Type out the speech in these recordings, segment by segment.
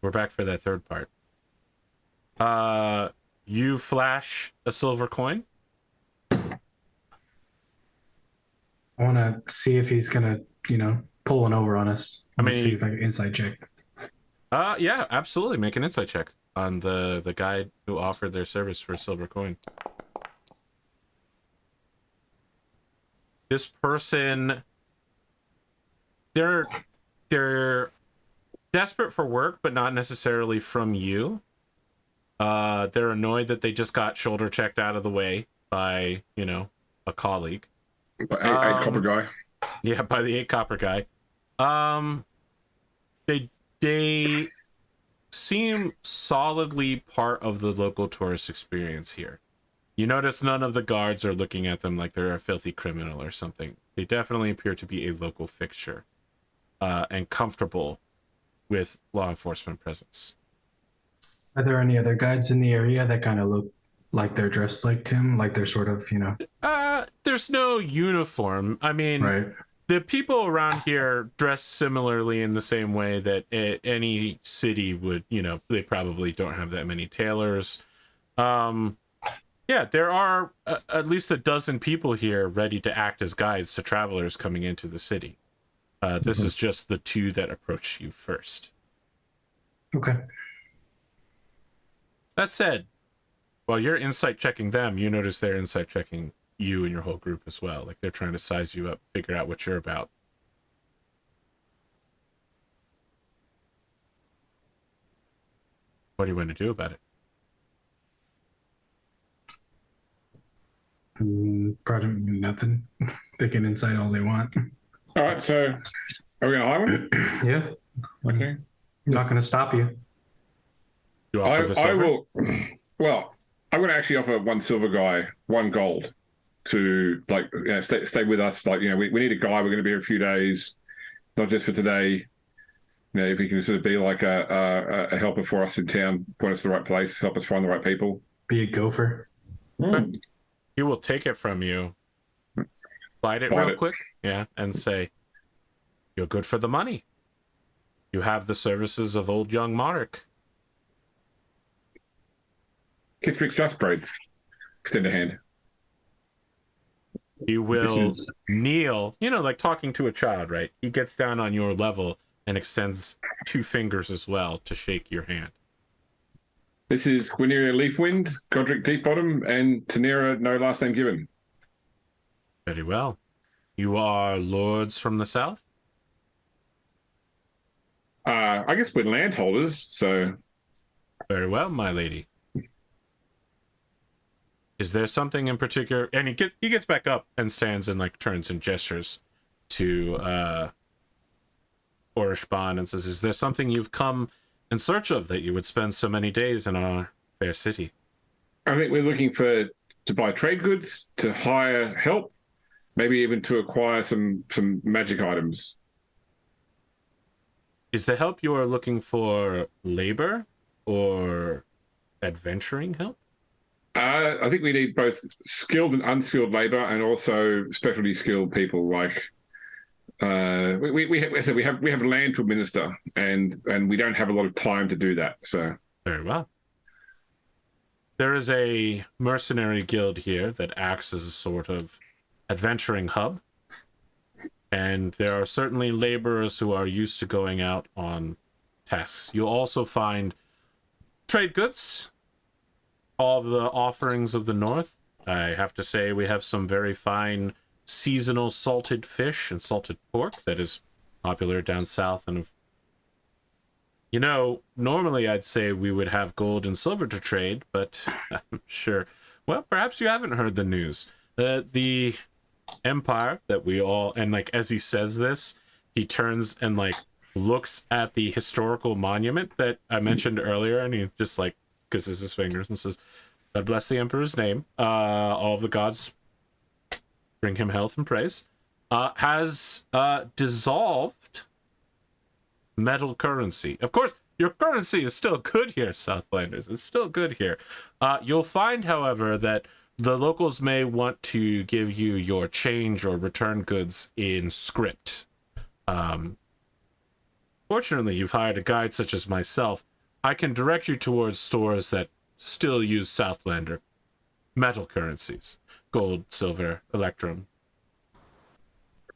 we're back for that third part. You flash a silver coin. I want to see if he's gonna, pull one over on us. I Let me see mean, if I can inside check. yeah, absolutely. Make an insight check on the guy who offered their service for a silver coin. This person, they're desperate for work, but not necessarily from you. They're annoyed that they just got shoulder checked out of the way by, a colleague. Eight copper guy. Yeah, by the 8 copper guy. They seem solidly part of the local tourist experience here. You notice none of the guards are looking at them like they're a filthy criminal or something. They definitely appear to be a local fixture, and comfortable with law enforcement presence. Are there any other guides in the area that kind of look like they're dressed like Tim? Like they're sort of, There's no uniform. I mean, right? The people around here dress similarly in the same way that any city would, they probably don't have that many tailors. Yeah, there are at least a dozen people here ready to act as guides to travelers coming into the city. This is just the 2 that approach you first. Okay. That said, while you're insight checking them, you notice they're insight checking you and your whole group as well. Like they're trying to size you up, figure out what you're about. What do you want to do about it? Probably nothing. They can insight all they want. All right, so are we gonna hire one? Yeah. Okay. I'm not going to stop you. You offer the silver? I will. Well, I'm going to actually offer 1 silver guy 1 gold to stay with us. Like, we need a guy. We're going to be here a few days, not just for today. If he can sort of be like a helper for us in town, point us to the right place, help us find the right people. Be a gopher. He will take it from you, bite it real quick, and say, "You're good for the money. You have the services of old young monarch." Kiss Rick's just braid. Extend a hand. He will kneel, like talking to a child, right? He gets down on your level and extends 2 fingers as well to shake your hand. This is Gwyneira Leafwind, Godric Deepbottom, and Tanira No Last Name Given. Very well. You are lords from the south? I guess we're landholders, so... Very well, my lady. Is there something in particular? And he gets back up and stands and turns and gestures to Orishban and says, "Is there something you've come in search of that you would spend so many days in our fair city?" I think we're looking to buy trade goods, to hire help, maybe even to acquire some magic items. Is the help you are looking for labor or adventuring help? I think we need both skilled and unskilled labor, and also specialty skilled people. Like we have land to administer, and we don't have a lot of time to do that. So very well. There is a mercenary guild here that acts as a sort of adventuring hub, and there are certainly laborers who are used to going out on tasks. You'll also find trade goods. All of the offerings of the north. I have to say we have some very fine seasonal salted fish and salted pork that is popular down south. And normally I'd say we would have gold and silver to trade, but I'm sure, well, perhaps you haven't heard the news. The empire that we all, and as he says this, he turns and looks at the historical monument that I mentioned earlier, and he just kisses his fingers and says, "God bless the emperor's name. All of the gods bring him health and praise." Has dissolved metal currency. Of course, your currency is still good here, Southlanders. It's still good here. You'll find, however, that the locals may want to give you your change or return goods in script. Fortunately, you've hired a guide such as myself. I can direct you towards stores that still use Southlander metal currencies: gold, silver, electrum.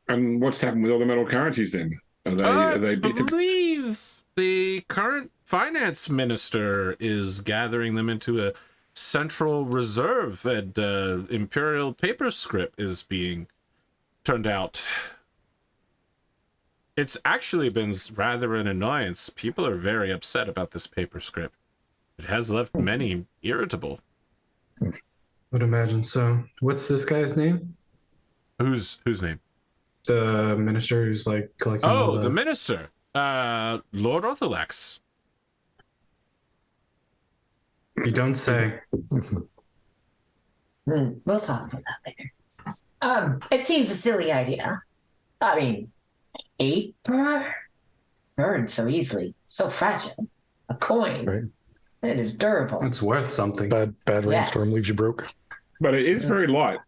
And what's happened with all the metal currencies then? I Are they believe the current finance minister is gathering them into a central reserve, and imperial paper script is being turned out. It's actually been rather an annoyance. People are very upset about this paper script. It has left many irritable. Would imagine so. What's this guy's name? Whose name? The minister who's like collecting all Oh, the minister. Lord Ortholex. You don't say. We'll talk about that later. It seems a silly idea. I mean, paper burns so easily, so fragile. A coin, Right. it is durable. It's worth something. Bad rainstorm Yes. leaves you broke. But it is very light.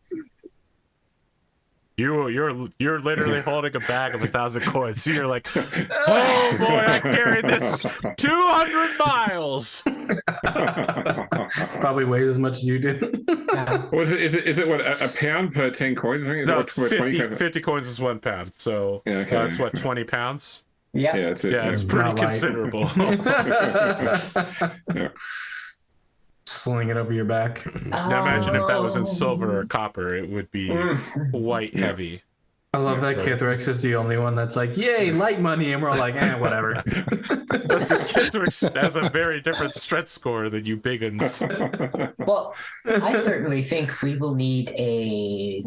You're literally holding a bag of 1,000 coins. So you're like, oh boy, I carried this 200 miles. It probably weighs as much as you do. Yeah. Is it what, a pound per 10 coins? I think No, it's 20 50 coins is 1 pound. So Yeah, okay. that's what, 20 pounds? Yep. Yeah, that's it. Yeah, it's Not pretty light. considerable. Yeah. Sling it over your back. Now imagine if that was in silver Oh. or copper, it would be quite heavy. I love that Kithrex is the only one that's like, yay, light money, and we're all like, whatever. That's because Kithrex has a very different strength score than you big uns. Well, I certainly think we will need a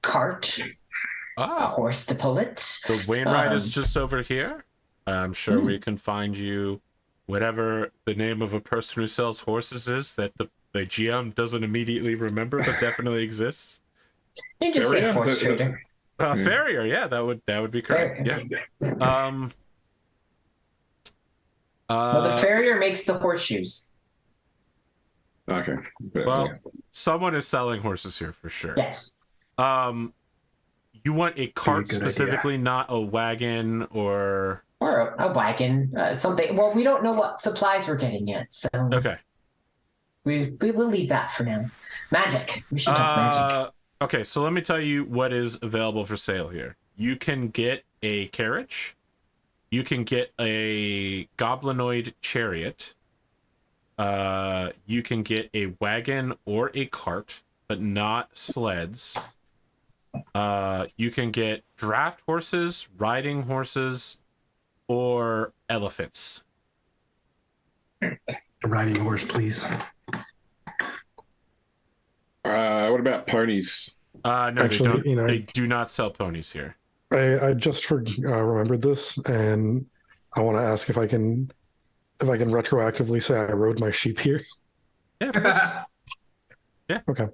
cart, a Ah, horse to pull it. the Wainwright is Um, just over here. I'm sure we can find you whatever the name of a person who sells horses is that the GM doesn't immediately remember, but definitely exists. You just say Farrier? horse Is it- trader. Farrier, yeah, that would be correct. Yeah. Well, the farrier makes the horseshoes. Okay. But, Well, yeah. someone is selling horses here for sure. Yes. You want a cart good specifically, not a wagon or... Or a wagon, something. Well, we don't know what supplies we're getting yet, so Okay. we will leave that for now. Magic. We should talk magic. Okay, so let me tell you what is available for sale here. You can get a carriage. You can get a goblinoid chariot. You can get a wagon or a cart, but not sleds. You can get draft horses, riding horses, or elephants. A riding horse, please. What about ponies? No, Actually, they don't. They do not sell ponies here. I just remembered this, and I want to ask if I can retroactively say I rode my sheep here. Yeah, of course.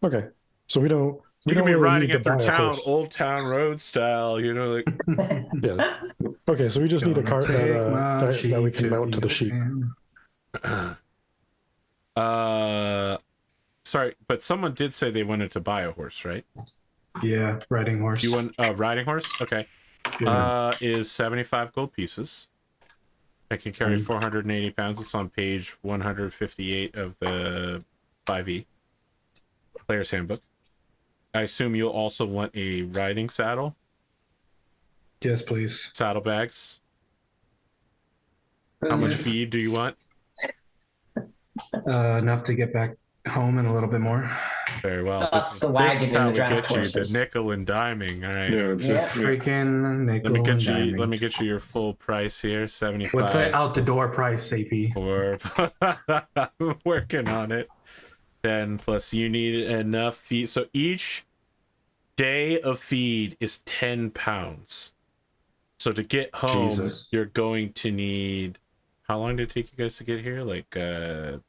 Okay. So we don't. You We can don't be really riding need it to through buy a town, horse. old town road style, like. Yeah. Okay, so we just need a cart that we can mount to the sheep. Sorry, but someone did say they wanted to buy a horse, right? Yeah, riding horse. You want a riding horse? Okay. Yeah. Is 75 gold pieces. It can carry 480 pounds. It's on page 158 of the 5e Player's Handbook. I assume you'll also want a riding saddle, Yes, please. saddlebags. How much feed do you want? Enough to get back home and a little bit more. Very well. Plus the wagon This is and how the we draft get you horses. the nickel and diming. All right. Yeah, that's Yeah. it. Yeah. Freaking nickel. Let me get you your full price here. 75. What's that out the door price, AP? Or I'm working on it. 10 plus you need enough feed. So each day of feed is 10 pounds. So to get home, Jesus. you're going to need, how long did it take you guys to get here? Like 10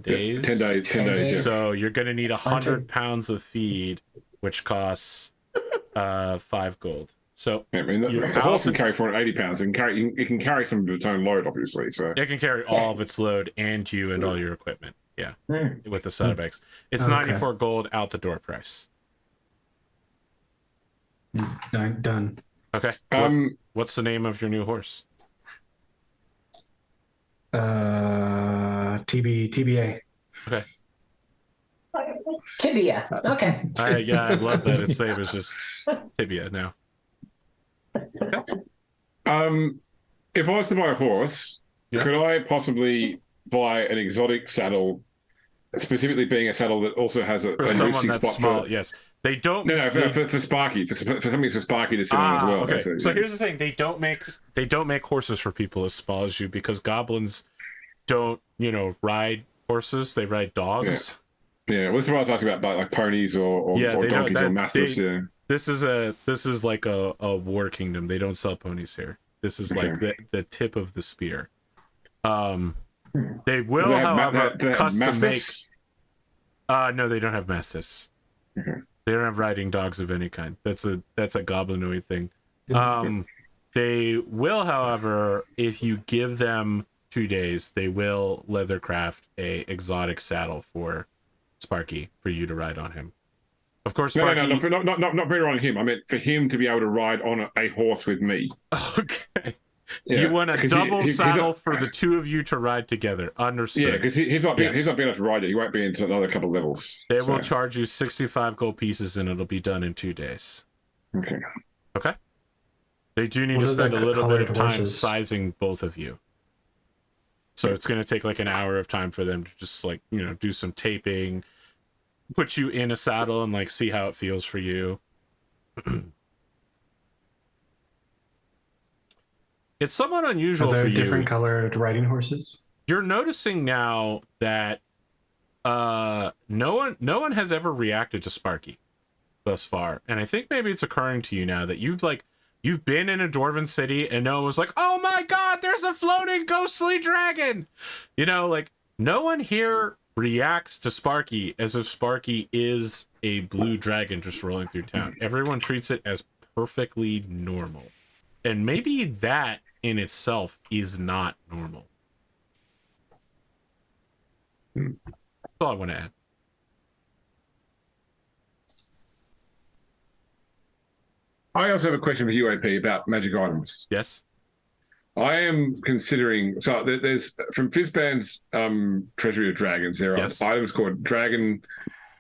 days? 10 days. 10 days. Yeah. So you're going to need 100 100. pounds of feed, which costs 5 gold. So I mean, You're the horse out can carry 480 pounds. It can carry some of its own load, obviously. So it can carry all of its load and you and all your equipment. Yeah. Mm. With the saddlebags. It's Okay. 94 gold out the door price. Done. Okay. What's the name of your new horse? TBA. Okay. Tibia. Okay. Yeah, I love that its name is just Tibia now. If I was to buy a horse, Yeah. could I possibly buy an exotic saddle, specifically being a saddle that also has a For someone noosing that's spot small, for? yes. They don't. No, they, for Sparky, for something for Sparky to sit on as well. okay. Basically. So here's the thing: they don't make horses for people as small as you because goblins don't, ride horses. They ride dogs. Yeah. Well, this is what I was asking about like ponies or Yeah, they don't- donkeys or mastiffs. they- This is like a war kingdom. They don't sell ponies here. This is like the tip of the spear. They will, however, they have custom make. mastiffs? No, they don't have mastiffs. Okay. They don't have riding dogs of any kind. That's a goblinoid thing. They will, however, if you give them 2 days, they will leathercraft a exotic saddle for Sparky for you to ride on him. Of course, Sparky. Not better on him. I meant for him to be able to ride on a horse with me. Okay. Yeah, You want a 'cause double he's saddle not- for the two of you to ride together. Understood. Yeah, because he's not being Yes. able to ride it. He won't be into another couple of levels. They will charge you 65 gold pieces and it'll be done in 2 days. Okay. Okay? They do need What to are the spend a little bit of colored time horses? sizing both of you. So it's going to take like an hour of time for them to just like, do some taping, put you in a saddle and like see how it feels for you. It's somewhat unusual Are there for you. different colored riding horses? You're noticing now that no one has ever reacted to Sparky thus far, and I think maybe it's occurring to you now that you've been in a dwarven city and no one was like, oh my god, there's a floating ghostly dragon. No one here reacts to Sparky as if Sparky is a blue dragon just rolling through town. Everyone treats it as perfectly normal, and maybe that in itself is not normal. That's all I want to add. I also have a question for you, AP, about magic items. Yes. I am considering. So there's from Fizzband's Treasury of Dragons. There are Yes. items called Dragon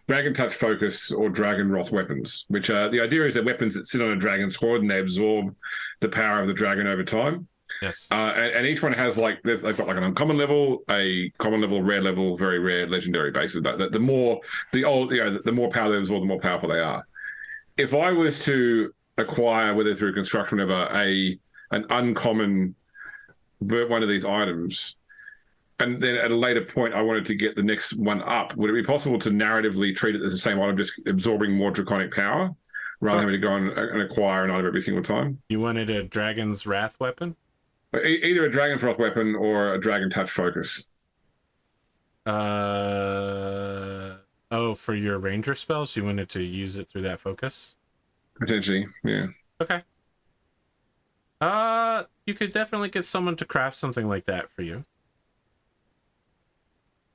Touch Focus or Dragon Wrath weapons, which are the idea is they're weapons that sit on a dragon's hoard and they absorb the power of the dragon over time. Yes. And each one has they've got like an uncommon level, a common level, rare level, very rare, legendary basis. The more power they absorb, the more powerful they are. If I was to acquire, whether through construction of an uncommon one of these items, and then at a later point I wanted to get the next one up, would it be possible to narratively treat it as the same item, just absorbing more draconic power, rather than having to go and acquire an item every single time? You wanted a Dragon's Wrath weapon? Either a Dragon's Wrath weapon or a Dragon Touch Focus. For your ranger spells, you wanted to use it through that focus? Potentially, yeah. Okay. You could definitely get someone to craft something like that for you.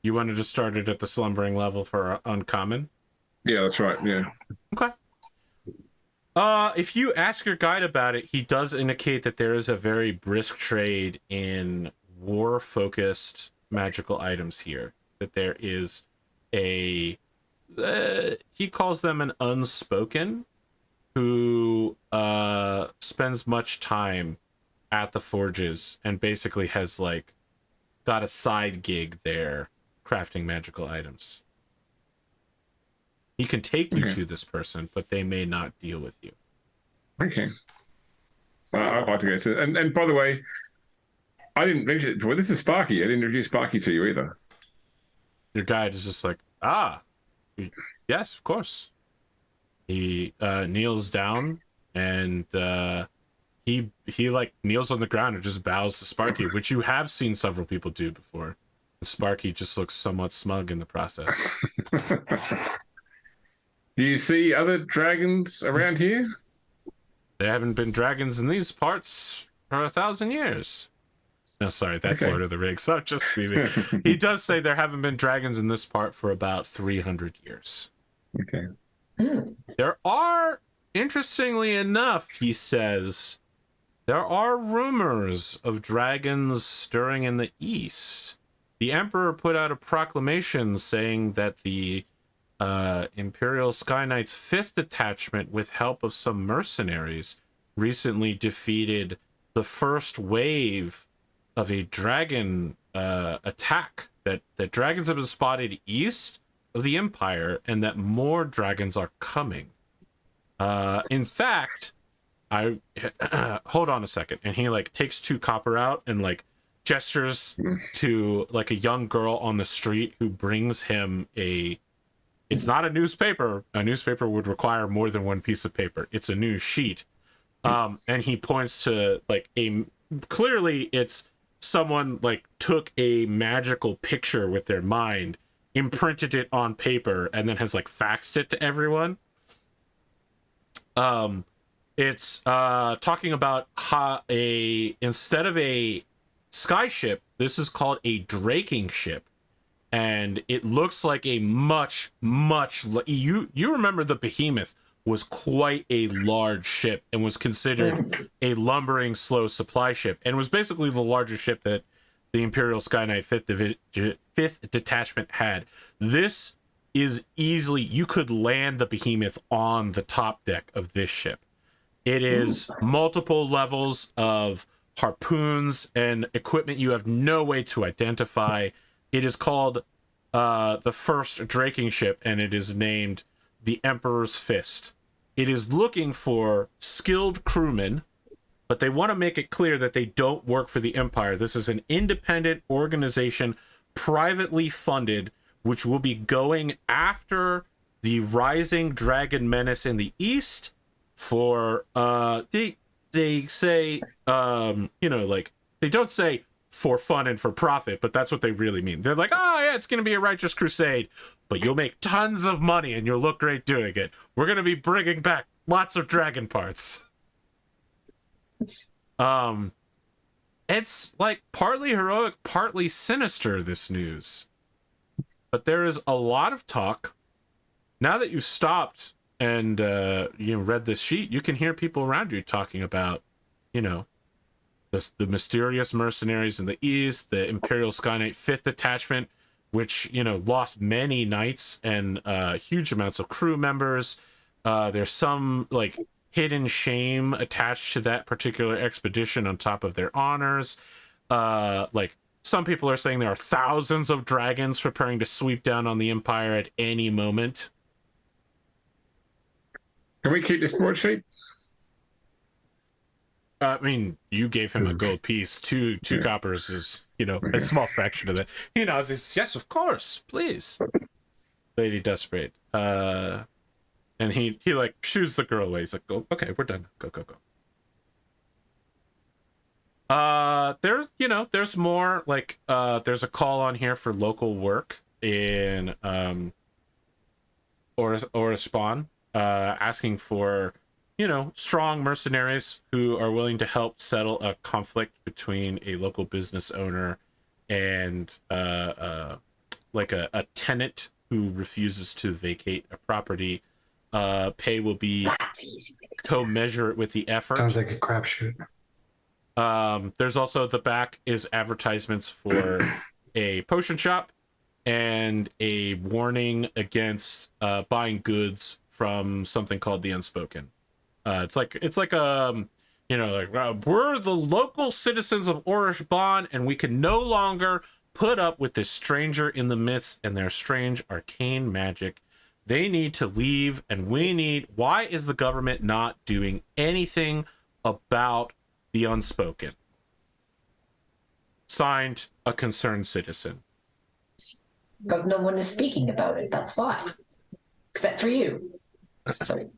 You wanted to start it at the slumbering level for uncommon? Yeah, that's right, yeah. Okay. If you ask your guide about it, he does indicate that there is a very brisk trade in war-focused magical items here. That there is he calls them an unspoken, who spends much time at the forges and basically has got a side gig there crafting magical items. He can take you to this person, but they may not deal with you. Okay. I'd like to go. And by the way, I didn't mention it before. This is Sparky. I didn't introduce Sparky to you either. Your guide is just like, yes, of course. He kneels down and he kneels on the ground and just bows to Sparky, which you have seen several people do before. Sparky just looks somewhat smug in the process. Do you see other dragons around here? There haven't been dragons in these parts for 1,000 years. No, sorry, that's Okay. Lord of the Rings. I'm just meaning. He does say there haven't been dragons in this part for about 300 years. Okay. There are, interestingly enough, he says, there are rumors of dragons stirring in the east. the Emperor put out a proclamation saying that the Imperial Sky Knight's 5th detachment, with help of some mercenaries, recently defeated the first wave of a dragon attack. That dragons have been spotted east of the Empire, and that more dragons are coming. In fact, I hold on a second, and he like takes 2 copper out and like gestures to like a young girl on the street who brings him it's not a newspaper. A newspaper would require more than 1 piece of paper. It's a news sheet. And he points to like clearly it's someone like took a magical picture with their mind, imprinted it on paper, and then has like faxed it to everyone. It's talking about how instead of a skyship, this is called a draking ship, and it looks like a much you remember the Behemoth was quite a large ship and was considered a lumbering slow supply ship, and was basically the largest ship that the Imperial Sky Knight 5th detachment had. This is easily, you could land the Behemoth on the top deck of this ship. It is multiple levels of harpoons and equipment you have no way to identify. It is called the first draking ship, and it is named the Emperor's Fist. It is looking for skilled crewmen, but they want to make it clear that they don't work for the Empire. This is an independent organization, privately funded, which will be going after the rising dragon menace in the east for they say like, they don't say for fun and for profit, but that's what they really mean. They're like, oh yeah, it's gonna be a righteous crusade, but you'll make tons of money and you'll look great doing it. We're gonna be bringing back lots of dragon parts. It's like partly heroic, partly sinister, this news. But there is a lot of talk. Now that you've stopped and read this sheet, you can hear people around you talking about, the mysterious mercenaries in the east, the Imperial Sky Knight 5th detachment, which, lost many knights and huge amounts of crew members. There's some, like, hidden shame attached to that particular expedition on top of their honors. Like, some people are saying there are thousands of dragons preparing to sweep down on the Empire at any moment. Can we keep this broadsheet? I mean, you gave him a gold piece. Two coppers is, a small fraction of that. He says, yes, of course, please. Lady Desperate. And he like shoos the girl away. He's like, "Go, okay, we're done. Go. There's more, like, there's a call on here for local work in or a spawn, asking for, strong mercenaries who are willing to help settle a conflict between a local business owner and like a tenant who refuses to vacate a property. Pay will be co-measure with the effort. Sounds like a crapshoot. There's also, the back is advertisements for a potion shop and a warning against buying goods from something called the Unspoken. It's like we're the local citizens of Orish Bond, and we can no longer put up with this stranger in the midst and their strange arcane magic. They need to leave, and why is the government not doing anything about the Unspoken? Signed, a concerned citizen. Because no one is speaking about it, that's why. Except for you. So,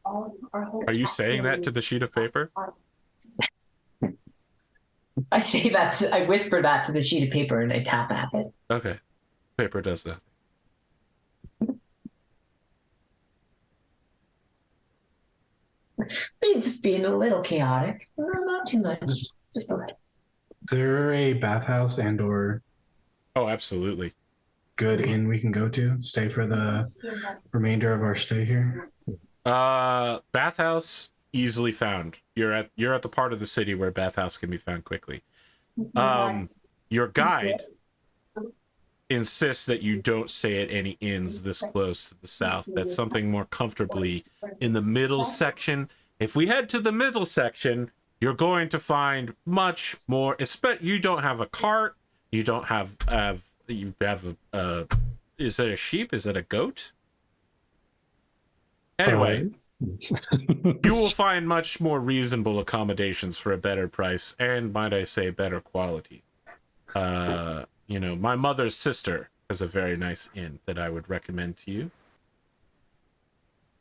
Are you saying that to the sheet of paper? I say that, I whisper that to the sheet of paper and I tap at it. Okay. Paper does that. It's just being a little chaotic. No, not too much. Just a little. Is there a bathhouse and or Oh, absolutely. good inn we can go to? Stay for the remainder of our stay here? Bathhouse, easily found. You're at the part of the city where bathhouse can be found quickly. Your guide insists that you don't stay at any inns this close to the south. That's something more comfortably in the middle section. If we head to the middle section, you're going to find much more. You don't have a cart. You don't have you have a is it a sheep? Is it a goat? Anyway, you will find much more reasonable accommodations for a better price and, might I say, better quality. You know, my mother's sister has a very nice inn that I would recommend to you.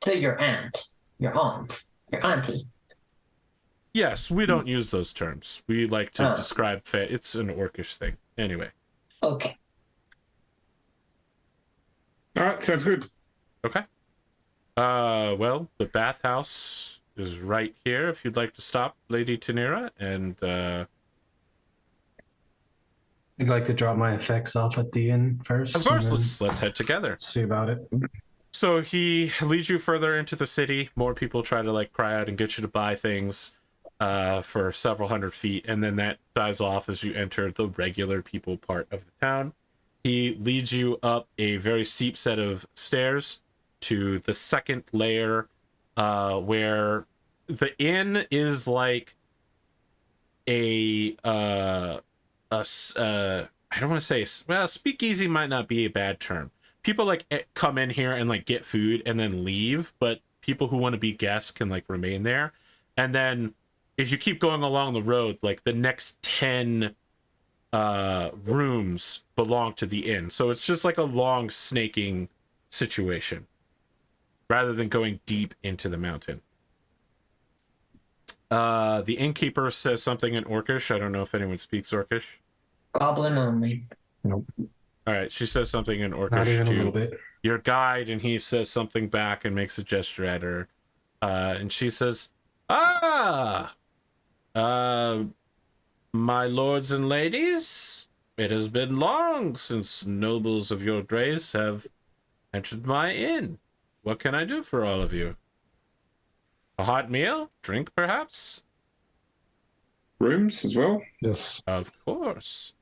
So your aunt, your auntie. Yes, we don't use those terms. We like to describe it's an orcish thing. Anyway. Okay. All right, sounds good. Okay. Well, the bathhouse is right here if you'd like to stop, Lady Tanira, and I'd like to drop my effects off at the inn first. of course, and then let's head together. see about it. So he leads you further into the city. More people try to like cry out and get you to buy things for several hundred feet, and then that dies off as you enter the regular people part of the town. He leads you up a very steep set of stairs to the second layer, where the inn is like I don't want to say, well, speakeasy might not be a bad term. People like come in here and like get food and then leave, but people who want to be guests can like remain there. And then if you keep going along the road, like the next 10 rooms belong to the inn. So it's just like a long snaking situation rather than going deep into the mountain. The innkeeper says something in Orcish. I don't know if anyone speaks Orcish. Goblin only. Nope. All right, she says something in Not Orcish even a little to bit. your guide, and he says something back and makes a gesture at her. And she says, my lords and ladies, it has been long since nobles of your grace have entered my inn. What can I do for all of you? A hot meal? Drink, perhaps? Rooms as well? Yes. Of course.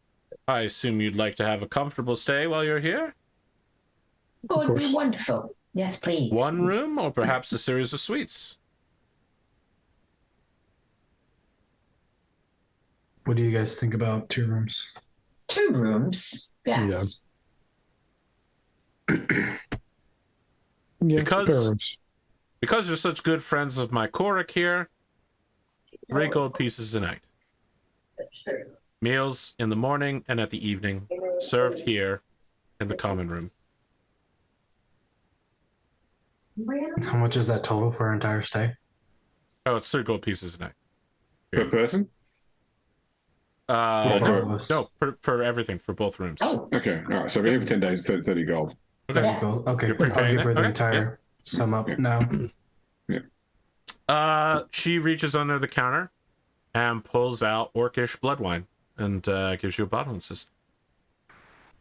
I assume you'd like to have a comfortable stay while you're here? Oh, it'd be course. wonderful. Yes, please. One room, or perhaps a series of suites? What do you guys think about 2 rooms? 2 rooms. Yes. Yeah, Because- parents. Because you're such good friends of my Korik here, 3 gold pieces a night. Meals in the morning and at the evening, served here in the common room. How much is that total for our entire stay? Oh, it's 3 gold pieces a night. Per person? Uh, For all of us. no, for everything, for both rooms. Oh, Okay, all right. So we're here for 10 days, 30 gold. Okay. yes. Cool. Okay, You're I'll preparing give her that? the Okay, entire sum up Yeah. now. She reaches under the counter and pulls out Orcish blood wine and gives you a bottle and says,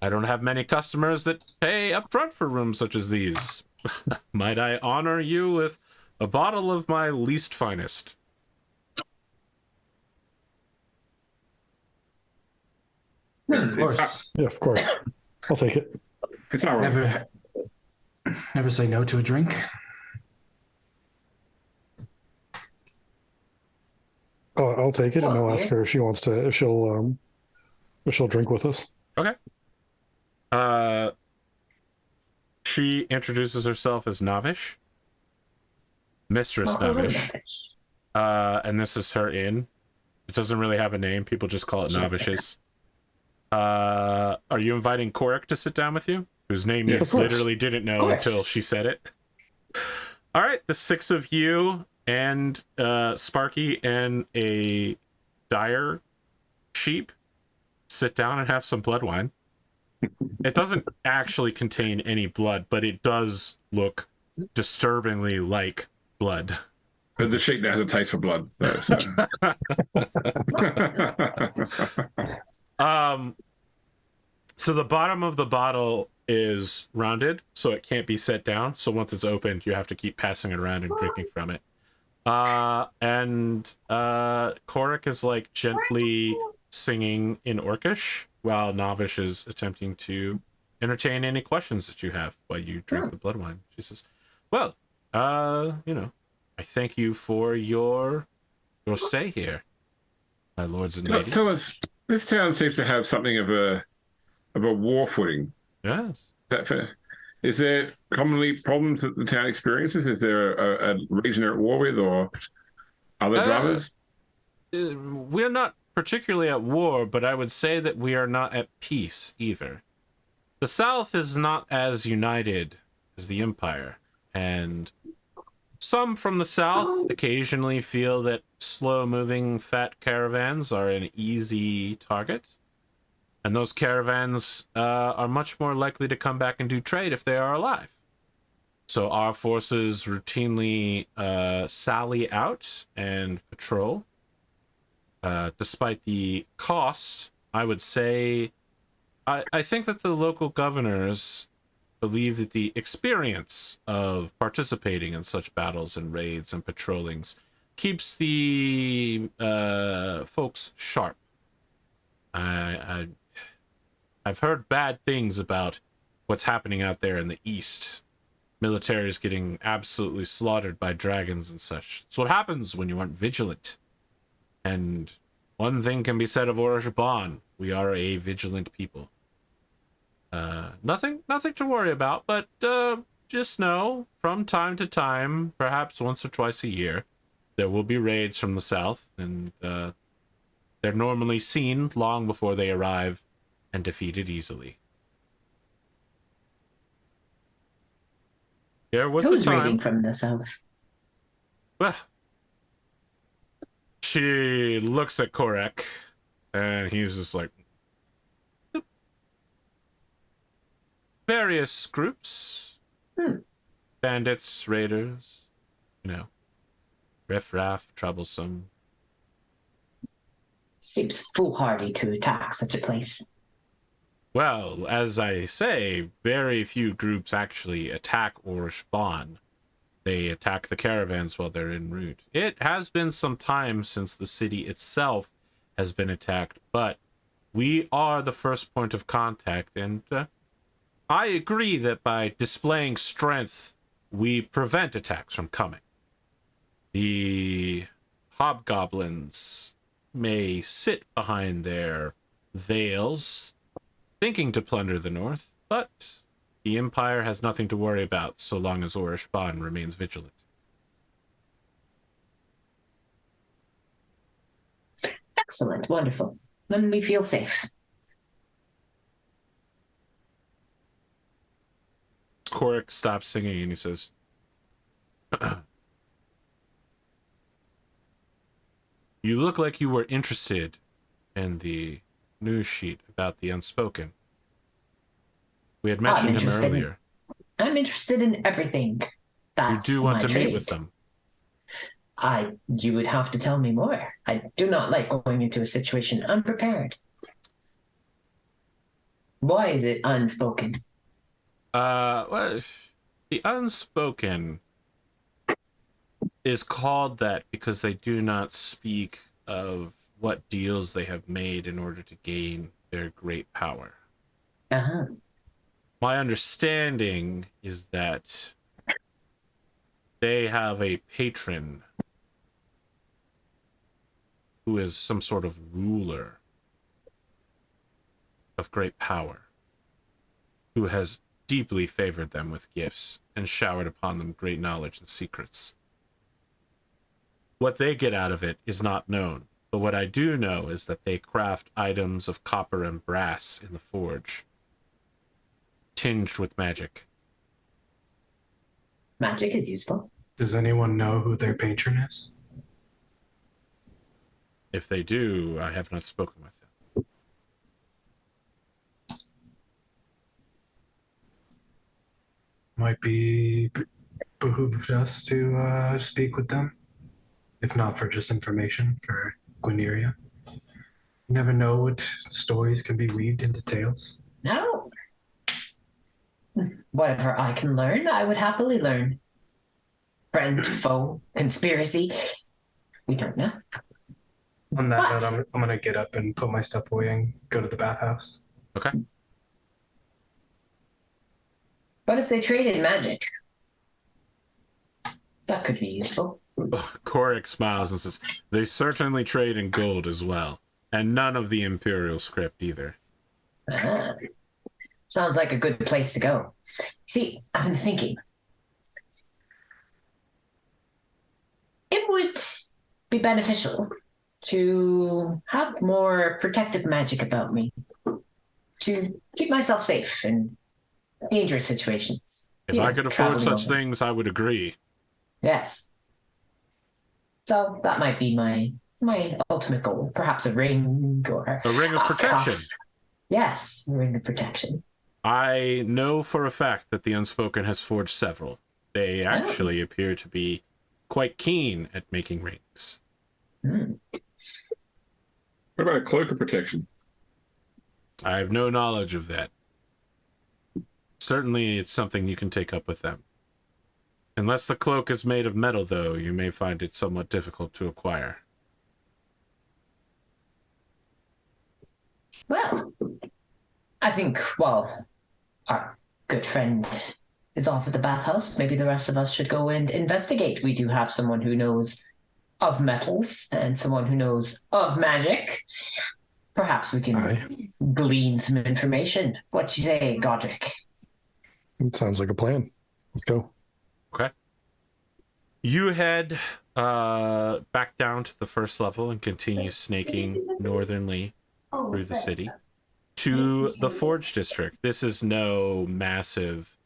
I don't have many customers that pay up front for rooms such as these. Might I honor you with a bottle of my least finest? Of course. Yeah, of course. I'll take it. It's not right. Never say no to a drink. I'll take it, and I'll ask her if she wants to, if she'll drink with us. Okay. She introduces herself as Navish. Mistress Oh, Navish. And this is her inn. It doesn't really have a name. People just call it Navishes. Are you inviting Korik to sit down with you? Whose name you Of course. literally didn't know Of course. until she said it. All right, the 6 of you and Sparky and a dire sheep sit down and have some blood wine. It doesn't actually contain any blood, but it does look disturbingly like blood. There's a sheep that has a taste for blood. Though, so. So the bottom of the bottle is rounded, so it can't be set down. So once it's opened, you have to keep passing it around and drinking from it. And Korik is like gently singing in Orcish while Navish is attempting to entertain any questions that you have while you drink the blood wine. She says, well, I thank you for your stay here, my lords and ladies. Tell us, this town seems to have something of a war footing. Yes. Is that fair? Is there commonly problems that the town experiences? Is there a region they're at war with, or other dramas? We're not particularly at war, but I would say that we are not at peace either. The South is not as united as the Empire, and some from the South occasionally feel that slow-moving fat caravans are an easy target, and those caravans are much more likely to come back and do trade if they are alive. So our forces routinely sally out and patrol. Despite the cost, I would say, I think that the local governors believe that the experience of participating in such battles and raids and patrollings keeps the folks sharp. I've heard bad things about what's happening out there in the east. Military is getting absolutely slaughtered by dragons and such. It's what happens when you aren't vigilant. And one thing can be said of Orajban: we are a vigilant people. Nothing to worry about, but just know, from time to time, perhaps once or twice a year, there will be raids from the south, and they're normally seen long before they arrive and defeated easily. There was Who's a time raiding from the south? Well, she looks at Korek, and he's just like, various groups, bandits, raiders, riff-raff, troublesome. Seems foolhardy to attack such a place. Well, as I say, very few groups actually attack Orajban. They attack the caravans while they're en route. It has been some time since the city itself has been attacked, but we are the first point of contact, and I agree that by displaying strength, we prevent attacks from coming. The hobgoblins may sit behind their veils, thinking to plunder the north, but the Empire has nothing to worry about so long as Orajban remains vigilant. Excellent, wonderful. Then we feel safe. Korek stops singing and he says, you look like you were interested in the news sheet about the Unspoken. We had mentioned him earlier. I'm interested in everything. That's you do want my to trade. meet with them. You would have to tell me more. I do not like going into a situation unprepared. Why is it unspoken? Well, the Unspoken is called that because they do not speak of what deals they have made in order to gain their great power. Uh-huh. My understanding is that they have a patron who is some sort of ruler of great power, who has deeply favored them with gifts and showered upon them great knowledge and secrets. What they get out of it is not known, but what I do know is that they craft items of copper and brass in the forge, tinged with magic. Magic is useful. Does anyone know who their patron is? If they do, I have not spoken with them. Might be behooved us to speak with them, if not for just information for Gwyneria. You never know what stories can be weaved into tales. No. Whatever I can learn, I would happily learn. Friend, foe, conspiracy. We don't know. On that What? note, I'm going to get up and put my stuff away and go to the bathhouse. Okay. But if they traded magic, that could be useful. Korik smiles and says, they certainly trade in gold as well, and none of the Imperial script either. Ah, sounds like a good place to go. See, I've been thinking. It would be beneficial to have more protective magic about me, to keep myself safe in dangerous situations. If I could afford traveling such over. things, I would agree. Yes. So that might be my ultimate goal. Perhaps a ring or A ring of protection. Yes, a ring of protection. I know for a fact that the Unspoken has forged several. They actually appear to be quite keen at making rings. Mm. What about a cloak of protection? I have no knowledge of that. Certainly it's something you can take up with them. Unless the cloak is made of metal, though, you may find it somewhat difficult to acquire. Well, I think, well, our good friend is off at the bathhouse. Maybe the rest of us should go and investigate. We do have someone who knows of metals and someone who knows of magic. Perhaps we can glean some information. What you say, Godric? It sounds like a plan. Let's go. Okay. You head back down to the first level and continue snaking northernly through the city to the Forge District. This is no massive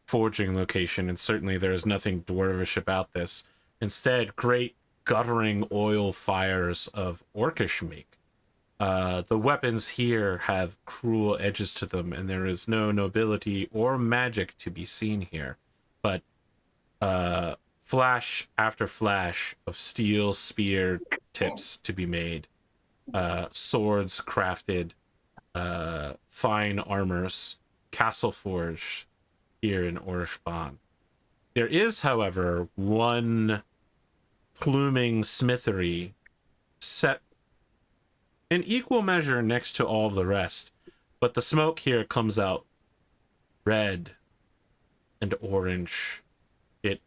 forging location, and certainly there is nothing dwarvish about this. Instead, great guttering oil fires of orcish make. The weapons here have cruel edges to them, and there is no nobility or magic to be seen here. But flash after flash of steel spear tips to be made, swords crafted, fine armors, castle forged here in Orishban. There is, however, one pluming smithery set in equal measure next to all of the rest, but the smoke here comes out red and orange. It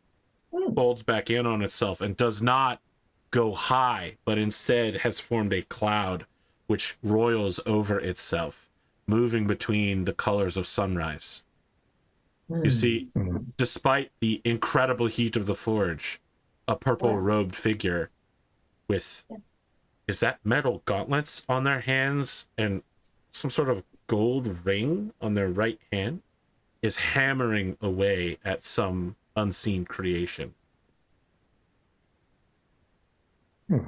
folds back in on itself and does not go high, but instead has formed a cloud which roils over itself, moving between the colors of sunrise. You see, despite the incredible heat of the forge, a purple-robed figure with, is that metal gauntlets on their hands and some sort of gold ring on their right hand, is hammering away at some unseen creation. I'm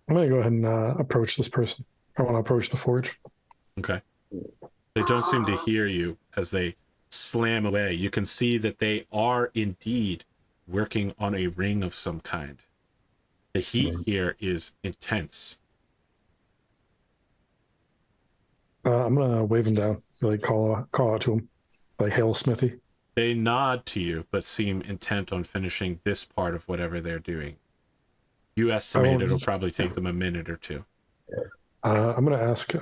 going to go ahead and approach this person. I want to approach the forge. Okay. They don't seem to hear you as they slam away. You can see that they are indeed working on a ring of some kind. The heat here is intense. I'm going to wave him down, like call out to him, like, hail Smithy. They nod to you, but seem intent on finishing this part of whatever they're doing. You estimate it'll probably take them a minute or two. I'm going to ask,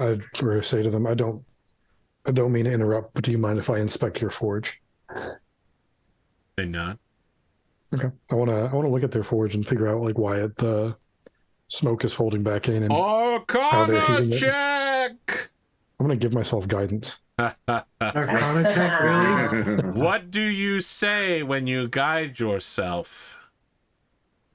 or say to them, I don't mean to interrupt, but do you mind if I inspect your forge? They nod. Okay. I want to look at their forge and figure out like why the smoke is folding back in and how they're Arcana heating it. check! I'm going to give myself guidance. Arcana check, really? What do you say when you guide yourself?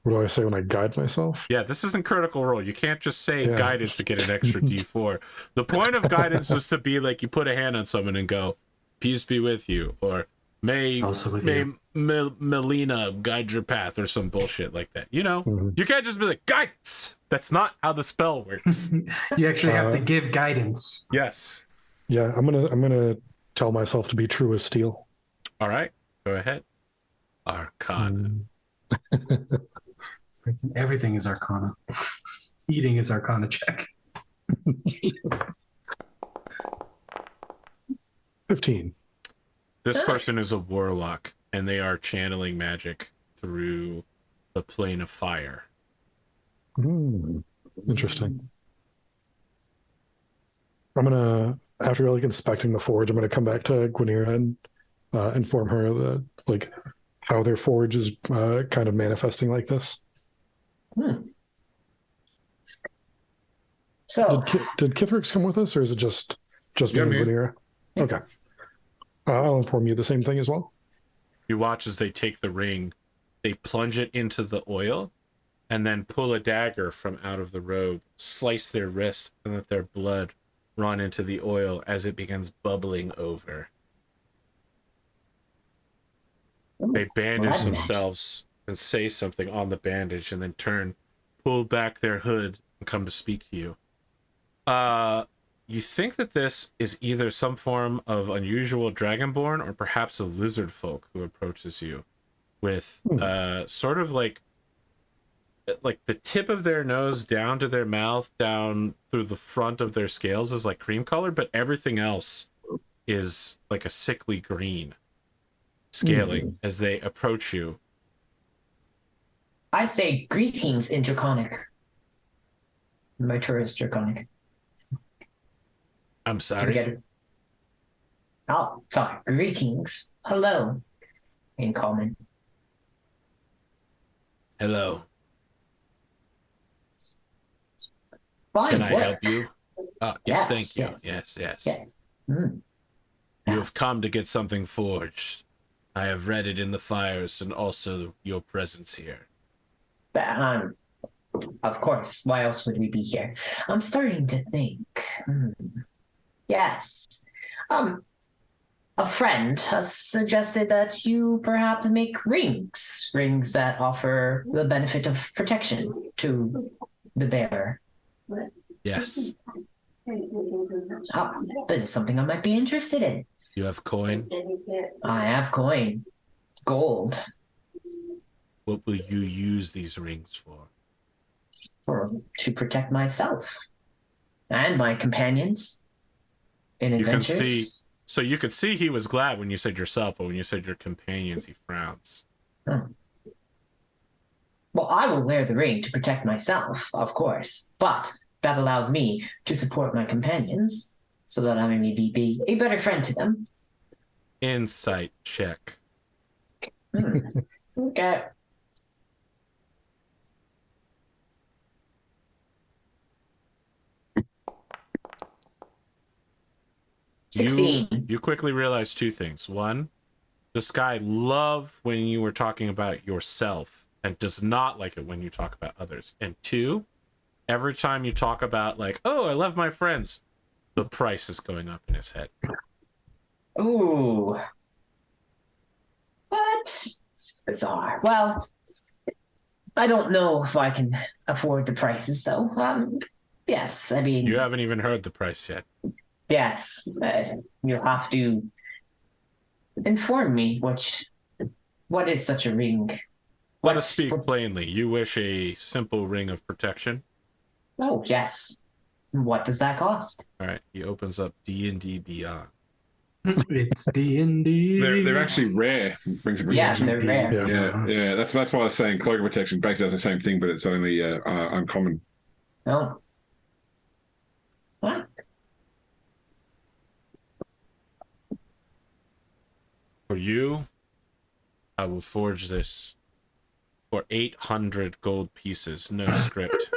What do I say when I guide myself? Yeah, this isn't Critical Role. You can't just say guidance to get an extra D4. The point of guidance is to be like you put a hand on someone and go, peace be with you, or may Melina guide your path, or some bullshit like that. You know, you can't just be like, guidance! That's not how the spell works. You actually have to give guidance. Yes. Yeah, I'm gonna tell myself to be true as steel. All right, go ahead. Arcana. Everything is Arcana. Eating is Arcana check. 15. This person is a warlock, and they are channeling magic through the plane of fire. Interesting. I'm gonna after like inspecting the forge, I'm going to come back to Gwyneira and inform her that like how their forge is kind of manifesting like this. So, Did Kithrix come with us, or is it just me Yeah, and man. Gwyneira? Okay. I'll inform you the same thing as well. You watch as they take the ring, they plunge it into the oil, and then pull a dagger from out of the robe, slice their wrist, and let their blood run into the oil as it begins bubbling over. They bandage blood themselves and say something on the bandage, and then turn, pull back their hood, and come to speak to you. You think that this is either some form of unusual dragonborn or perhaps a lizard folk who approaches you with sort of like the tip of their nose down to their mouth, down through the front of their scales is like cream colored, but everything else is like a sickly green scaling as they approach you. I say greetings in Draconic. My tourist Draconic. I'm Can we sorry. get it? Oh, sorry. Greetings. Hello. In common. Hello. Fine Can I work. help you? Yes, Yes, thank you. yes. Yes. Yeah. Mm. You have come to get something forged. I have read it in the fires and also your presence here. But, of course. Why else would we be here? I'm starting to think. Yes. A friend has suggested that you perhaps make rings that offer the benefit of protection to the bearer. Yes. Oh, this is something I might be interested in. You have coin? I have coin. Gold. What will you use these rings for? To protect myself. And my companions. In You can adventures. see, so you could see he was glad when you said yourself, but when you said your companions, he frowns. Well, I will wear the ring to protect myself, of course, but that allows me to support my companions so that I may be a better friend to them. Insight check. Okay. You 16. you quickly realize two things. One, this guy loved when you were talking about yourself and does not like it when you talk about others. And two, every time you talk about like, oh, I love my friends, the price is going up in his head. Ooh. What? It's bizarre. Well, I don't know if I can afford the prices, though. Yes, I mean... You haven't even heard the price yet. Yes, you'll have to inform me what is such a ring. Let us speak plainly. You wish a simple ring of protection? Oh, yes. What does that cost? All right. He opens up D&D Beyond. It's D&D. They're actually rare rings of Yeah, protection. they're rare. Yeah. That's why I was saying cloak of protection basically does the same thing, but it's only uncommon. Oh. What? For you, I will forge this for 800 gold pieces, no script.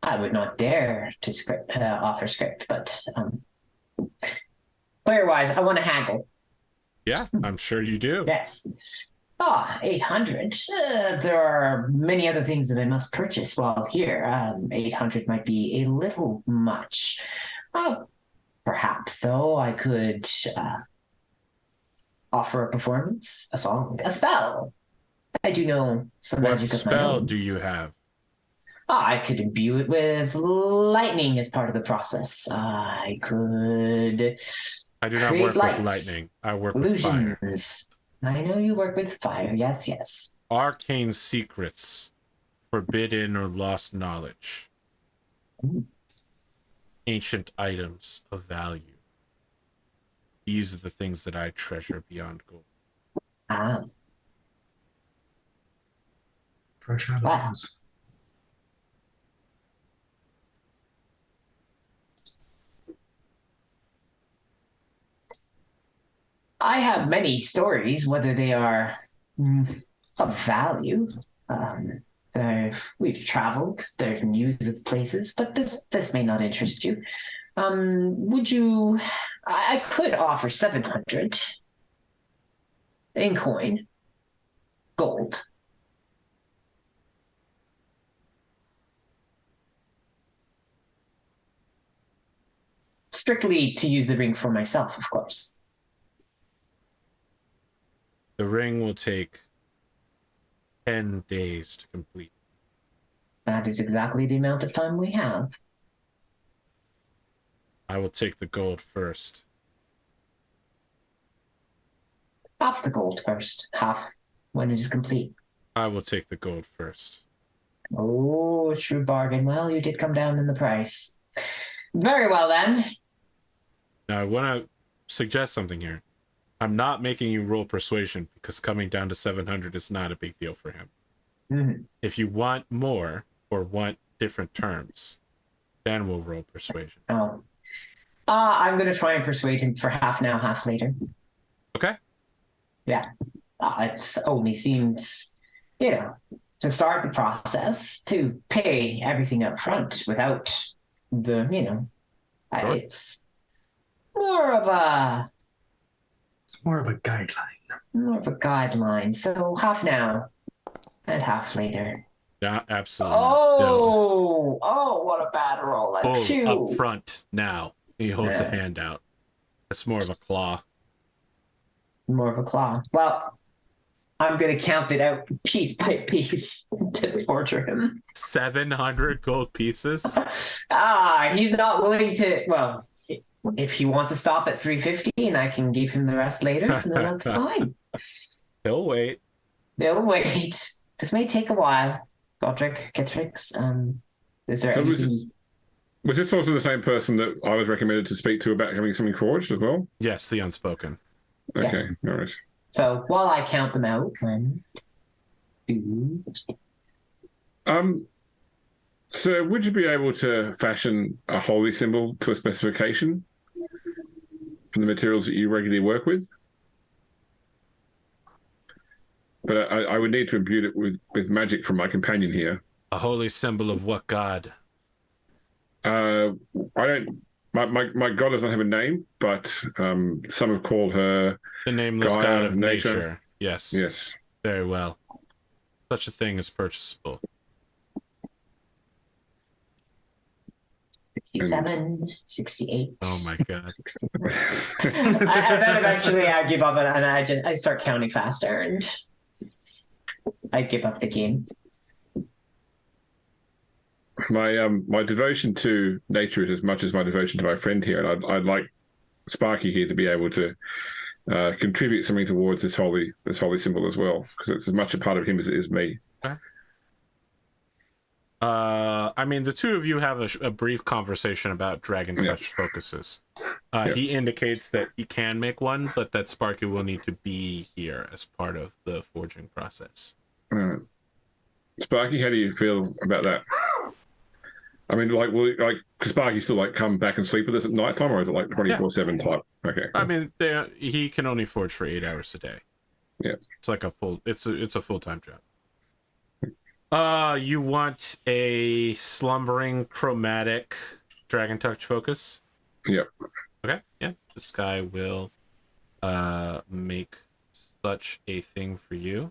I would not dare to offer script, but player-wise, I want to haggle. Yeah, I'm sure you do. Yes. 800. There are many other things that I must purchase while here. 800 might be a little much. Perhaps, though, I could offer a performance, a song, a spell. I do know some What magic of my spell own. do you have? I could imbue it with lightning as part of the process. I could. I do not work with lightning. I work with fire. Illusions. I know you work with fire. Yes, yes. Arcane secrets, forbidden or lost knowledge. Ancient items of value. These are the things that I treasure beyond gold. Fresh out of Wow. those. I have many stories, whether they are of value. We've traveled. There's news of places, but this may not interest you. Would you? I could offer 700 in coin, gold. Strictly to use the ring for myself, of course. The ring will take 10 days to complete. That is exactly the amount of time we have. I will take the gold first. Half the gold first, half when it is complete. I will take the gold first. Oh, shrewd bargain. Well, you did come down in the price. Very well, then. Now, I want to suggest something here. I'm not making you roll persuasion because coming down to 700 is not a big deal for him. Mm-hmm. If you want more or want different terms, then we'll roll persuasion. Oh. I'm going to try and persuade him for half now, half later. Okay. Yeah. It only seems, to start the process, to pay everything up front without the, Sure. it's more of a guideline. More of a guideline. So half now and half later. Yeah, absolutely. Oh, what a bad roll. A 2. Up front now. He holds a hand out. It's more of a claw. More of a claw. Well, I'm going to count it out piece by piece to torture him. 700 gold pieces? He's not willing to. Well, if he wants to stop at 350 and I can give him the rest later, then that's fine. He'll wait. They'll wait. This may take a while. Godric, Getrix, is there anything... Was this also the same person that I was recommended to speak to about having something forged as well? Yes, the unspoken. Okay, Yes. no worries. So while I count them out, 1, 2. So would you be able to fashion a holy symbol to a specification from the materials that you regularly work with? But I would need to imbue it with magic from my companion here. A holy symbol of what god? I don't. My god doesn't have a name, but some have called her The nameless Gaia god of of nature. nature. Yes. Yes. Very well. Such a thing is purchasable. 67, 68. Oh my god. 69. And then eventually I give up and I start counting faster and I give up the game. My devotion to nature is as much as my devotion to my friend here, and I'd like Sparky here to be able to contribute something towards this holy symbol as well, because it's as much a part of him as it is me. Okay. I mean, the two of you have a brief conversation about Dragon Touch focuses. He indicates that he can make one, but that Sparky will need to be here as part of the forging process. Sparky, how do you feel about that? I mean, will Sparky still come back and sleep with us at night time, or is it 24/7 type? Okay. I mean, he can only forge for 8 hours a day. Yeah. It's like it's a full-time job. You want a slumbering chromatic Dragon Touch focus? Yep. Okay. Yeah. This guy will make such a thing for you.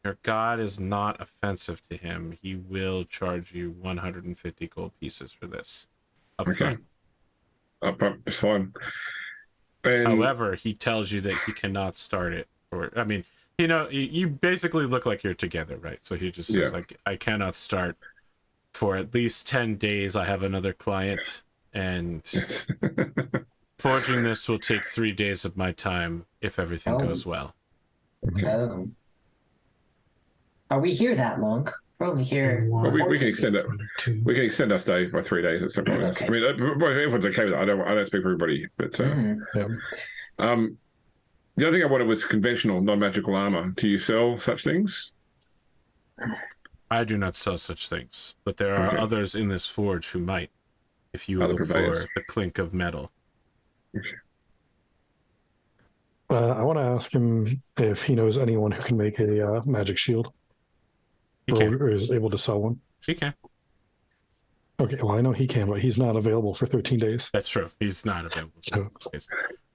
Your god is not offensive to him. He will charge you 150 gold pieces for this. Okay. It's fine. And However, he tells you that he cannot start it. I mean, you basically look like you're together, right? So he just says, I cannot start for at least 10 days. I have another client, and forging this will take 3 days of my time if everything goes well. Oh. Are we here that long? We're only here. Well, we can extend it. We can extend our stay by 3 days at some point. Okay. I mean, everyone's okay with that. I don't speak for everybody, but Yeah. the other thing I wanted was conventional, non-magical armor. Do you sell such things? I do not sell such things, but there are others in this forge who might. if you Other look purveyors. for the clink of metal. I want to ask him if he knows anyone who can make a magic shield He can. or is able to sell one. He can. Okay, well, I know he can, but he's not available for 13 days. That's true. He's not available. So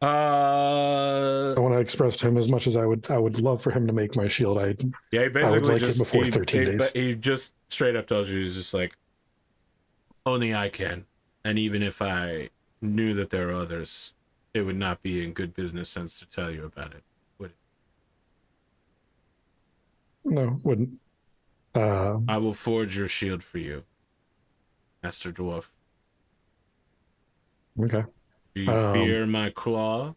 Uh, I want to express to him as much as I would love for him to make my shield. yeah, he I basically would like just it before 13 days. But he just straight up tells you, he's just like, only I can. And even if I knew that there are others, it would not be in good business sense to tell you about it, would it? No, wouldn't. I will forge your shield for you, Master Dwarf. Okay. Do you fear my claw?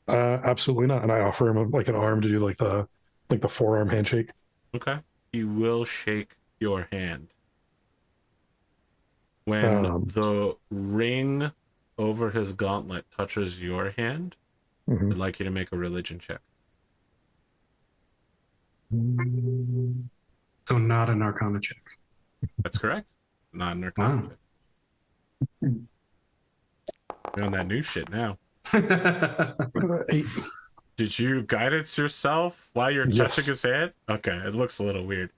Absolutely not. And I offer him like an arm to do like the forearm handshake. Okay. He will shake your hand. When the ring over his gauntlet touches your hand, I'd like you to make a religion check. So not an Arcana check. That's correct. Not an Arcana check. You're on that new shit now. 8. Did you guidance yourself while you're touching his hand? Okay, it looks a little weird.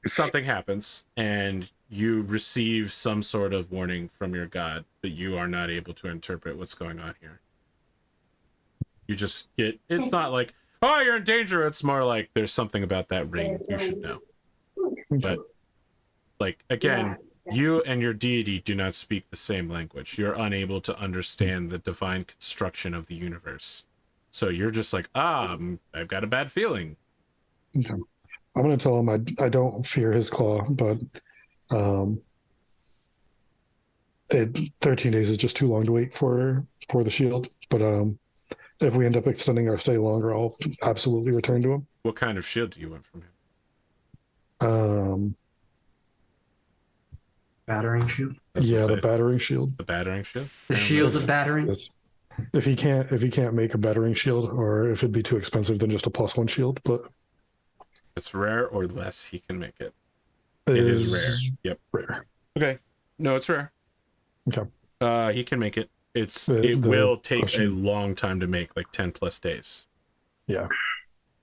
Something happens, and you receive some sort of warning from your god, but you are not able to interpret what's going on here. You just get, it's not like, oh, you're in danger. It's more like there's something about that ring you should know. But, like, again, you and your deity do not speak the same language. You're unable to understand the divine construction of the universe. So you're just like, I've got a bad feeling. Okay. I'm going to tell him I don't fear his claw, but 13 days is just too long to wait for the shield. But if we end up extending our stay longer, I'll absolutely return to him. What kind of shield do you want from him? Battering shield. The battering shield. The battering shield? The shield of battering. Yes. If he can't make a battering shield, or if it'd be too expensive, then just a +1 shield. But it's rare or less, he can make it. It is rare. Yep. Rare. Okay. No, it's rare. Okay. He can make it. It will take a long time to make, like 10+ days. Yeah.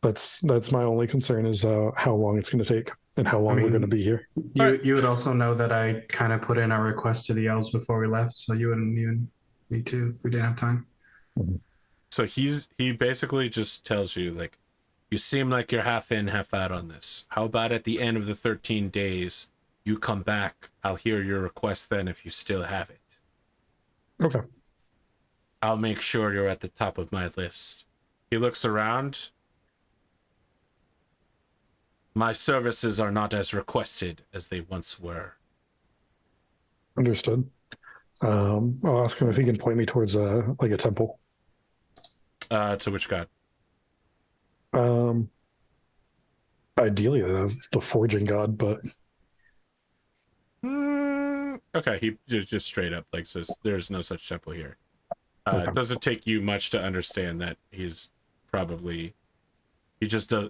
That's my only concern is how long it's going to take and how long we're going to be here. You would also know that I kind of put in our request to the elves before we left, so you and me too, if we didn't have time. So he basically just tells you, like, you seem like you're half in, half out on this. How about at the end of the 13 days, you come back? I'll hear your request then if you still have it. Okay. I'll make sure you're at the top of my list. He looks around. My services are not as requested as they once were. Understood. I'll ask him if he can point me towards like a temple. To which god? Ideally, the forging god, but okay, he just straight up like says there's no such temple here. Okay. It doesn't take you much to understand that he just does.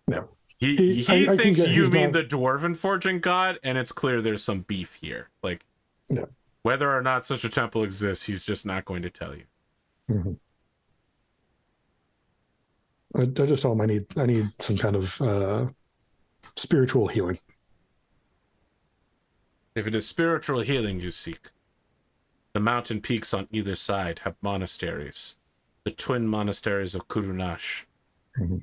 No. He thinks you mean not... the dwarven forging god, and it's clear there's some beef here. Like, no. Whether or not such a temple exists, he's just not going to tell you. Mm-hmm. I just told him I need some kind of spiritual healing. If it is spiritual healing you seek, the mountain peaks on either side have monasteries. The twin monasteries of Kurunash. Mm-hmm.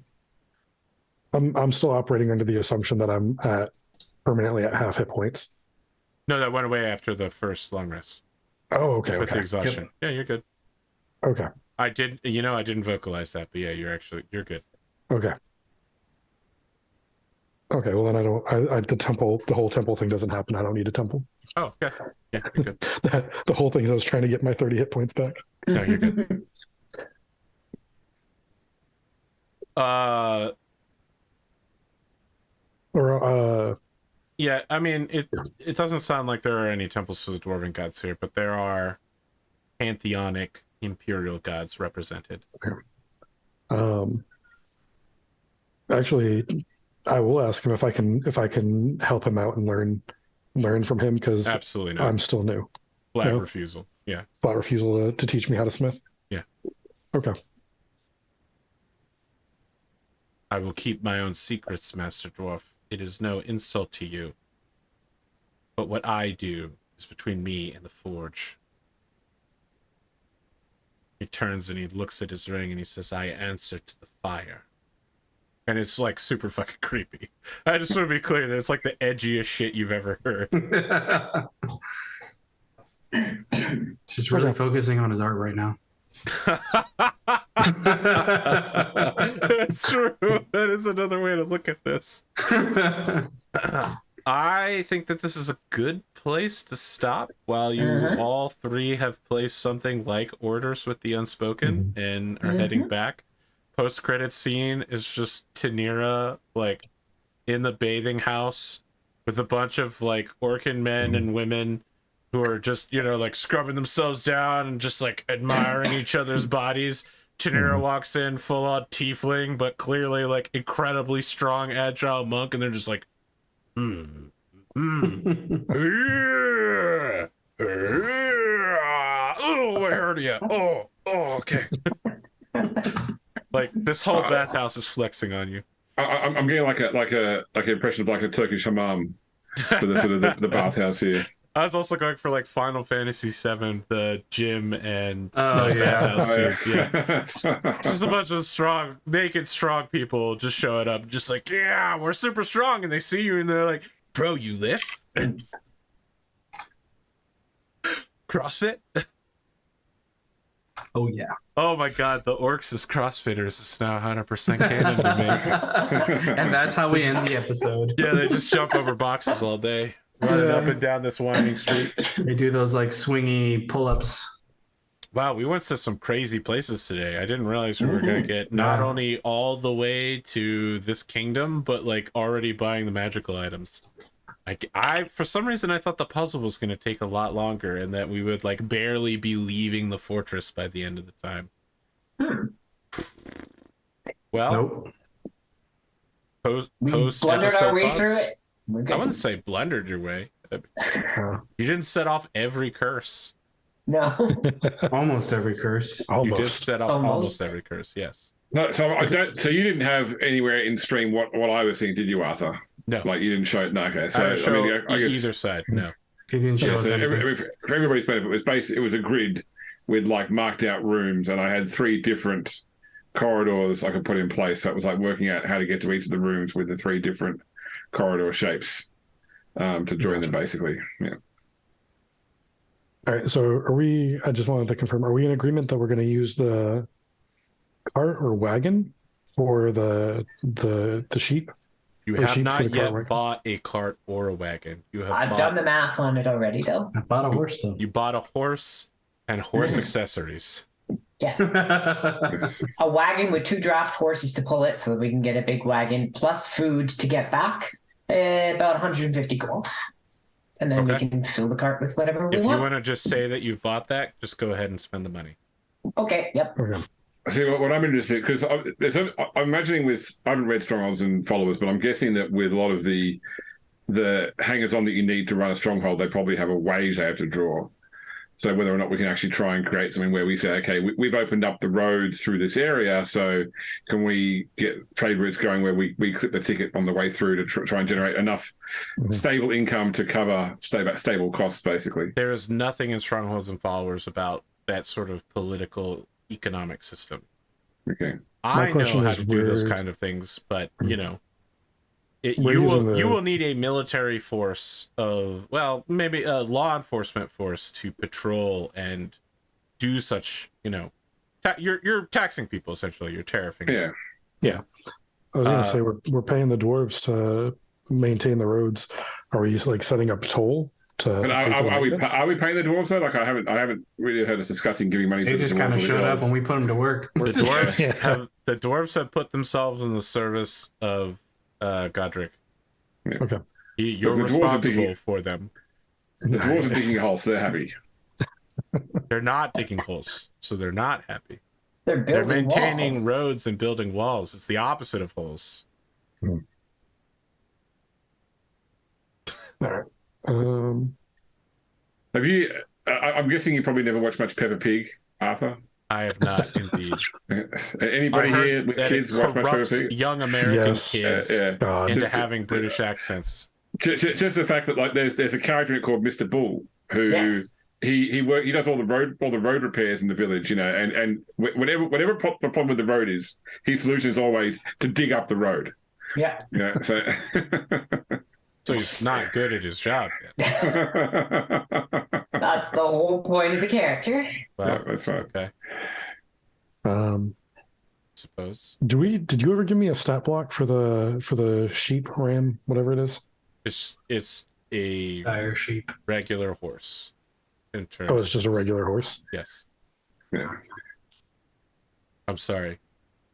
I'm still operating under the assumption that I'm permanently at half hit points. No, that went away after the first long rest. Oh, okay. With the Okay. exhaustion. Yep. Yeah, you're good. Okay. I didn't vocalize that, but yeah, you're good. Okay. Okay, well then the whole temple thing doesn't happen. I don't need a temple. Oh, yeah. Yeah, you're good. The whole thing is I was trying to get my 30 hit points back. No, you're good. Yeah, I mean, it doesn't sound like there are any temples to the dwarven gods here, but there are pantheonic imperial gods represented. Actually, I will ask him if I can help him out and learn learn from him because Absolutely not. I'm still new. Flat no. refusal. Yeah. Flat refusal to teach me how to smith. Yeah. Okay. I will keep my own secrets, Master Dwarf. It is no insult to you. But what I do is between me and the forge. He turns and he looks at his ring and he says, I answer to the fire. And it's like super fucking creepy. I just want to be clear that it's like the edgiest shit you've ever heard. Just really focusing on his art right now. That's true. That is another way to look at this. I think that this is a good place to stop while you all three have placed something like orders with the unspoken and are heading back. Post-credit scene is just Tanira like in the bathing house with a bunch of like Orcan men and women who are just, you know, like scrubbing themselves down and just like admiring each other's bodies. Tanira walks in full on tiefling, but clearly like incredibly strong, agile monk, and they're just like, oh, I heard you. Oh, okay. Like this whole bathhouse is flexing on you. I'm getting like an impression of like a Turkish hammam for the sort of the bathhouse here. I was also going for like Final Fantasy VII, the gym and bathhouse scene. Yeah. It's just a bunch of naked strong people just showing up, just like, yeah, we're super strong, and they see you and they're like, bro, you lift? CrossFit? Oh yeah. Oh my god, the orcs as CrossFitters is now 100% canon to me. And that's how we end the episode. Yeah, they just jump over boxes all day, running up and down this winding street. They do those like swingy pull-ups. Wow, we went to some crazy places today. I didn't realize we were going to get not only all the way to this kingdom, but like already buying the magical items. I for some reason I thought the puzzle was going to take a lot longer and that we would like barely be leaving the fortress by the end of the time. Well, Nope. post Blundered our way through thoughts? it. We're I good. wouldn't say blundered your way. You didn't set off every curse. No. Almost every curse. You did set off almost Almost. every curse, yes. No, so I don't. So you didn't have anywhere in stream what I was seeing, did you, Arthur? No. Like you didn't show it. No, okay. I So didn't show I guess either side, no. He didn't show yeah, us so anything. for everybody's benefit, it was a grid with like marked out rooms, and I had 3 different corridors I could put in place. So it was like working out how to get to each of the rooms with the 3 different corridor shapes to join them, basically. Yeah. All right. So are we? I just wanted to confirm. Are we in agreement that we're going to use the cart or wagon for the sheep? You Or have sheep for the not cart yet wagon. bought a cart or a wagon. You have I've done the math on it already, though. I bought a horse though. You bought a horse and horse accessories. Yeah. A wagon with 2 draft horses to pull it so that we can get a big wagon, plus food to get back. About 150 gold. And then Okay. we can fill the cart with whatever we If you want. want to just say that you've bought that, just go ahead and spend the money. Okay, yep. Okay. See, what I'm interested because I'm imagining I haven't read Strongholds and Followers, but I'm guessing that with a lot of the hangers on that you need to run a stronghold, they probably have a wage they have to draw. So whether or not we can actually try and create something where we say, okay, we've opened up the roads through this area, so can we get trade routes going where we clip the ticket on the way through to try and generate enough stable income to cover stable costs, basically. There is nothing in Strongholds and Followers about that sort of political economic system. Okay. I know question how is to do those where- kind of things, but you know, We're you using will need a military force of, well, maybe a law enforcement force to patrol and do such, you know, you're taxing people essentially. You're tariffing. Yeah. Yeah. I was going to say we're paying the dwarves to maintain the roads. Are we like setting up toll to? And pay for the are we maintenance? paying the dwarves though? Like I haven't really heard us discussing giving money They to the just dwarves kind of or the showed up elves. and we put them to work. The dwarves Yeah. the dwarves have put themselves in the service of Godric. Yeah. Okay. You're The dwarves are responsible digging- for them. The dwarves are digging a hole, so they're happy. They're not digging holes, so they're not happy. They're They're building maintaining walls. roads and building walls. It's the opposite of holes. All right. Have you? I'm guessing you probably never watched much Peppa Pig, Arthur. I have not indeed. Anybody I heard here with that kids it watch much Peppa corrupts Pig? young American Yes. kids Yeah. God. into Just- having British accents. Just the fact that like there's a character in it called Mr. Bull who Yes. he does all the road repairs in the village, and whatever problem with the road is, his solution is always to dig up the road. Yeah. So So he's not good at his job yet. That's the whole point of the character. Well, yeah, that's right. okay, Um, suppose. did you ever give me a stat block for the sheep ram, whatever it is? It's a Dire sheep. regular horse. In terms Oh, it's just a of- regular horse. Yes. Yeah. I'm sorry.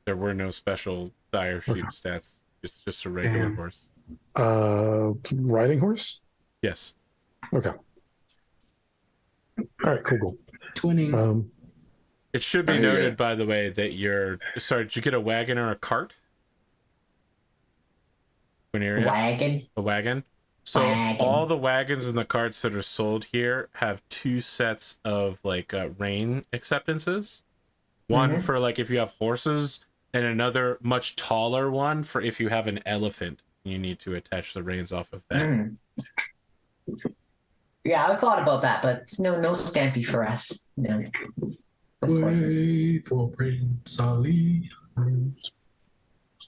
There were no special dire sheep stats. It's just a regular Damn. horse. Riding horse. Yes. Okay. All right. Cool. Twinning. Cool. It should be There you noted, go. by the way, that you're... Sorry, did you get a wagon or a cart? Quineria? Wagon. A wagon? So Wagon. all the wagons and the carts that are sold here have two sets of like rein acceptances. One for like if you have horses, and another much taller one for if you have an elephant. You need to attach the reins off of that. Mm. Yeah, I've thought about that, but no Stampy for us. No. With horses. Way for Prince Ali.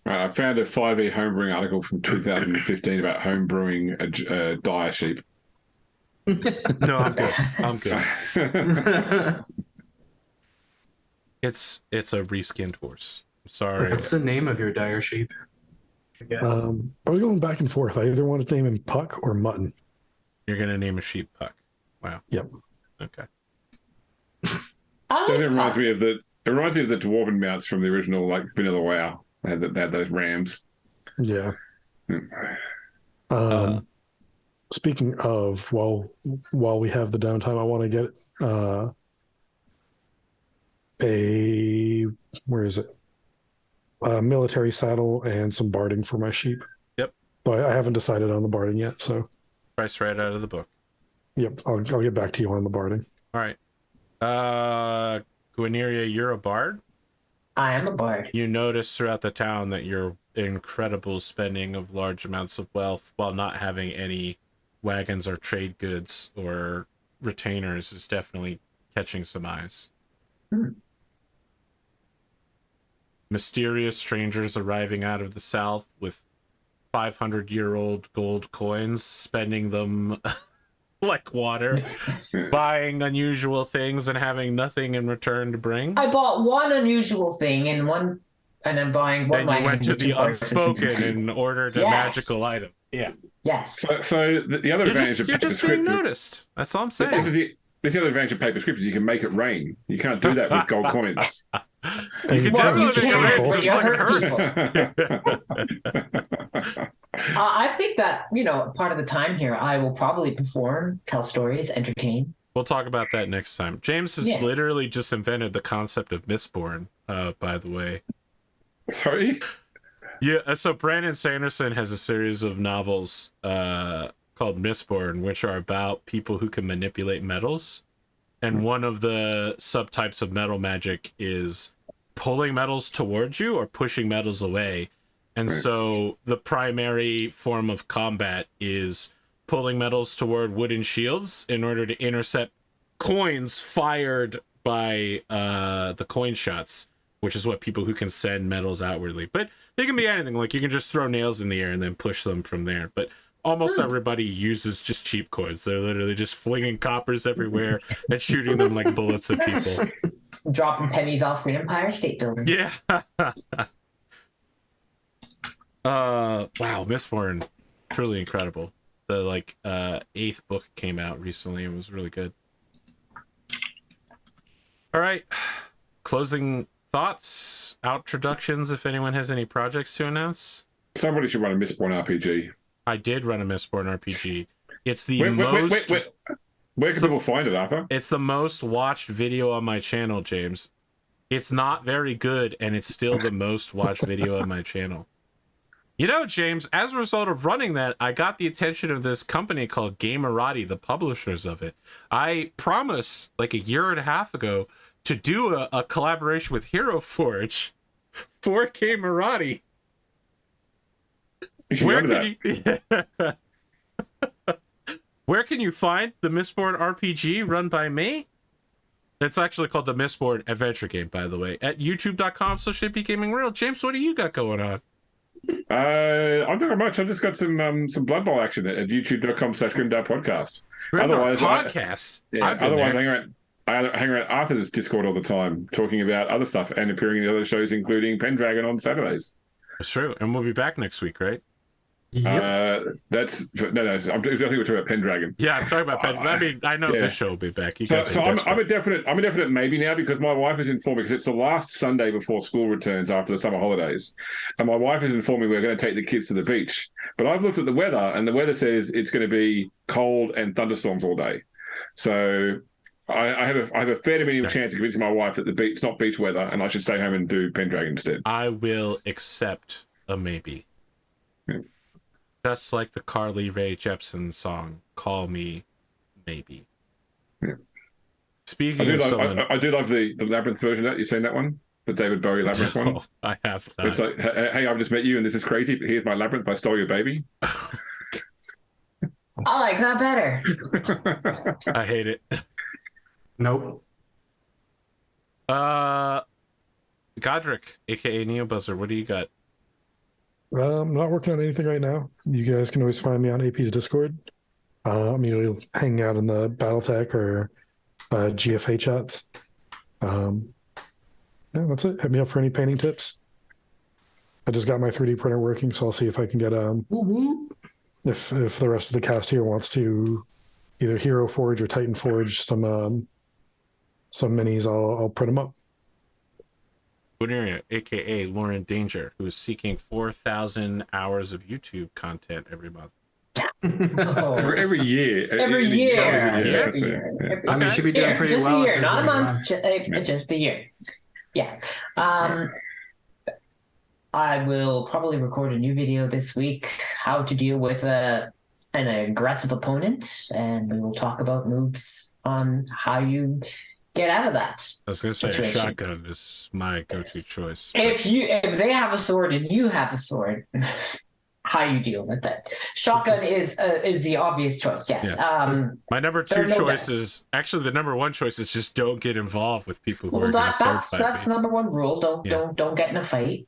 I found a 5e homebrewing article from 2015 about homebrewing a dire sheep. No, I'm good. I'm good. It's a reskinned horse. I'm sorry. What's the name of your dire sheep? Forget. I was going back and forth. I either wanted to name him Puck or Mutton. You're gonna name a sheep Puck. Wow. Yep. Okay. I It like reminds Puck. me of the dwarven mounts from the original like Vanilla WoW. They had those rams. Yeah. Uh, Speaking of, while we have the downtime, I want to get a military saddle and some barding for my sheep. Yep. But I haven't decided on the barding yet, so Price right out of the book. yep, I'll get back to you on the barding. All right. Guineria, you're a bard. I am a bard. You notice throughout the town that your incredible spending of large amounts of wealth while not having any wagons or trade goods or retainers is definitely catching some eyes. Mysterious strangers arriving out of the south with 500-year-old gold coins, spending them like water, buying unusual things and having nothing in return to bring. I bought one unusual thing and I'm buying one. Then you went to wagon the with 2 horses. unspoken and ordered a Yes. magical item. Yeah. Yes. So the other advantage of You're paper just being script. noticed. That's all I'm This is saying. the other advantage of paper script is you can make it rain. You can't do that with gold coins. You can Well, you definitely make it rain, can, it but just you fucking hurt hurts. I think that, part of the time here, I will probably perform, tell stories, entertain. We'll talk about that next time. James has Yeah. literally just invented the concept of Mistborn, by the way. Sorry? Yeah, so Brandon Sanderson has a series of novels called Mistborn, which are about people who can manipulate metals. And one of the subtypes of metal magic is pulling metals towards you or pushing metals away. And so the primary form of combat is pulling metals toward wooden shields in order to intercept coins fired by the coin shots, which is what people who can send metals outwardly. But they can be anything. Like you can just throw nails in the air and then push them from there. But almost everybody uses just cheap coins. They're literally just flinging coppers everywhere and shooting them like bullets at people. Dropping pennies off the Empire State Building. Yeah. Wow, Mistborn, truly incredible. The 8th book came out recently. It was really good. All right, closing thoughts, introductions. If anyone has any projects to announce, Somebody should run a Mistborn RPG. I did run a Mistborn RPG. It's the Where can So- people find it, Arthur? It's the most watched video on my channel, James. It's not very good, and it's still the most watched video on my channel. You know, James, as a result of running that, I got the attention of this company called Gamemaster, the publishers of it. I promised like a year and a half ago to do a collaboration with Hero Forge for Gamemaster. Where can you Where can you find the Mistborn RPG run by me? It's actually called the Mistborn Adventure Game, by the way, at youtube.com/APGamingREAL. James, what do you got going on? I'm doing much. I've just got some Blood Bowl action at youtube.com/grimdarkpodcast. Otherwise, podcast. I hang around Arthur's Discord all the time, talking about other stuff and appearing in other shows, including Pendragon on Saturdays. That's true, and we'll be back next week, right? Yep. I think we're talking about Pendragon. Yeah, I'm talking about Pendragon. I mean, I know this show will be back. You guys I'm a definite maybe now, because my wife has informed me, because it's the last Sunday before school returns after the summer holidays, and my wife has informed me we're going to take the kids to the beach. But I've looked at the weather, and the weather says it's going to be cold and thunderstorms all day. So I have a fair amount of chance of convincing my wife that it's not beach weather, and I should stay home and do Pendragon instead. I will accept a maybe. Yeah. Just like the Carly Rae Jepsen song, "Call Me Maybe." Yeah. Speaking of someone, I do love the Labyrinth version of that. You seen that one? The David Bowie Labyrinth one? I have not. It's like, hey, I've just met you and this is crazy, but here's my Labyrinth. I stole your baby. I like that better. I hate it. Nope. Godric, aka Neobuzzer, what do you got? I'm not working on anything right now. You guys can always find me on AP's Discord. I'm usually hanging out in the BattleTech or GFA chats. Yeah, that's it. Hit me up for any painting tips. I just got my 3D printer working, so I'll see if I can get if the rest of the cast here wants to either Hero Forge or Titan Forge some minis, I'll print them up. Guneria, aka Lauren Danger, who is seeking 4,000 hours of YouTube content every month. Every year. Every year. I mean, she'd be doing pretty just well. Just a year, not a month, just a year. Yeah. I will probably record a new video this week, how to deal with an aggressive opponent, and we will talk about moves on how you get out of that. I was going to say situation. shotgun is my go-to choice. If they have a sword and you have a sword, how you deal with it. Shotgun is the obvious choice. Yes. Yeah. My number two choice deaths. is actually the number one choice is just don't get involved with people who Well, are going to sword that's fight the number one rule. Don't get in a fight.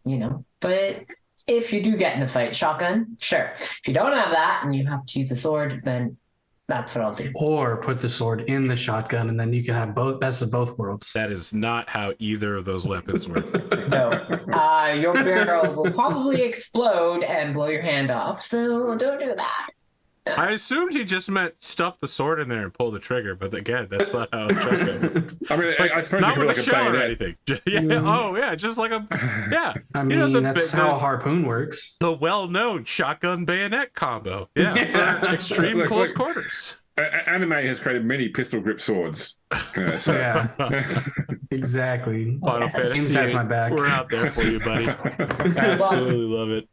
But if you do get in a fight, shotgun, sure. If you don't have that and you have to use a sword, then that's what I'll do. Or put the sword in the shotgun, and then you can have both. Best of both worlds. That is not how either of those weapons work. No, your barrel will probably explode and blow your hand off. So don't do that. I assumed he just meant stuff the sword in there and pull the trigger, but again, that's not how a shotgun works. I mean, Like, I suppose not you with could a like a shell or bayonet. anything. Yeah. Oh, yeah. Just like a I mean, that's how a the harpoon works. well-known shotgun bayonet combo. Yeah, for extreme Look, close look. quarters. Anime has created many pistol grip swords. So Yeah, exactly. Final Fantasy. Inside my back. We're out there for you, buddy. Absolutely love it.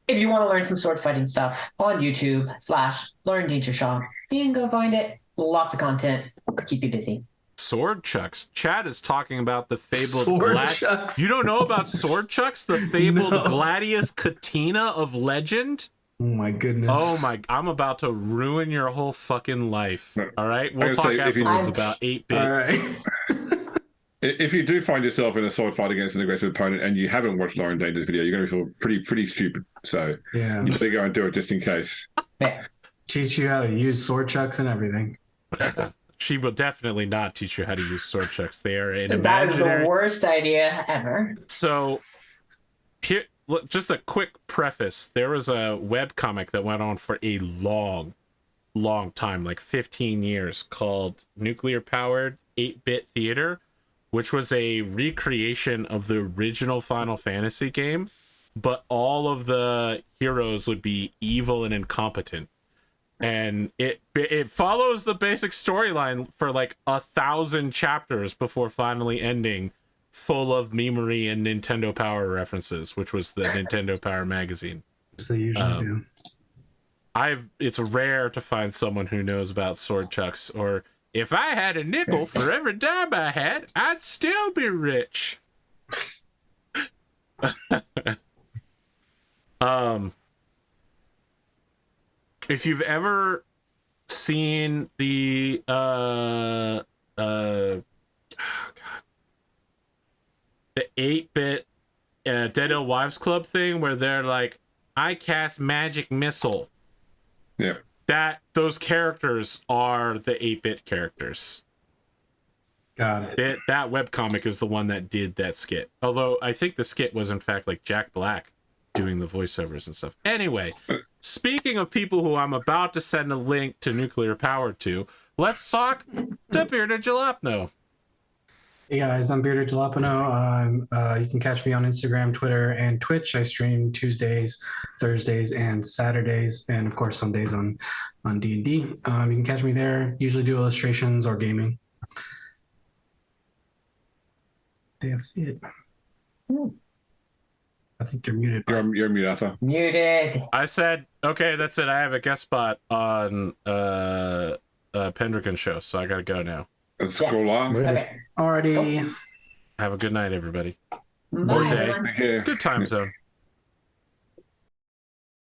If you want to learn some sword fighting stuff on YouTube/Lauren Danger Shaw, you can go find it. Lots of content. Keep you busy. Sword chucks. Chad is talking about the fabled Sword chucks. You don't know about sword chucks? The fabled No. Gladius Katina of legend? Oh my goodness. Oh my! I'm about to ruin your whole fucking life. All right, we'll gonna talk say, if you- afterwards about 8-bit. All right. If you do find yourself in a sword fight against an aggressive opponent and you haven't watched Lauren Danger's video, you're going to feel pretty stupid. So Yeah. you better go and do it just in case. Yeah. Teach you how to use sword chucks and everything. She will definitely not teach you how to use sword chucks. They are an That is the imaginary. worst idea ever. So, here, just a quick preface. There was a webcomic that went on for a long time, like 15 years, called Nuclear Powered 8-Bit Theater, which was a recreation of the original Final Fantasy game, but all of the heroes would be evil and incompetent. And it follows the basic storyline for like 1,000 chapters before finally ending full of memery and Nintendo Power references, which was the Nintendo Power magazine. As they usually do. It's rare to find someone who knows about sword chucks, or if I had a nickel for every dime I had, I'd still be rich. If you've ever seen the the 8-bit Dead Ill Wives Club thing where they're like, I cast magic missile. Yeah. Those characters are the 8-bit characters. Got it. That webcomic is the one that did that skit. Although I think the skit was in fact like Jack Black doing the voiceovers and stuff. Anyway, speaking of people who I'm about to send a link to Nuclear Power to, let's talk to Bearded Jalapeno. Hey guys, I'm Bearded Jalapeno. You can catch me on Instagram, Twitter, and Twitch. I stream Tuesdays, Thursdays, and Saturdays, and of course Sundays on D&D. You can catch me there. Usually do illustrations or gaming. That's it. I think you're muted. You're muted, Arthur. Muted. I said, okay, that's it. I have a guest spot on Pendrican show, so I gotta go now. It's cool. Okay. Alrighty. Have a good night, everybody. Bye, Or day. everyone. Take care. Good time zone.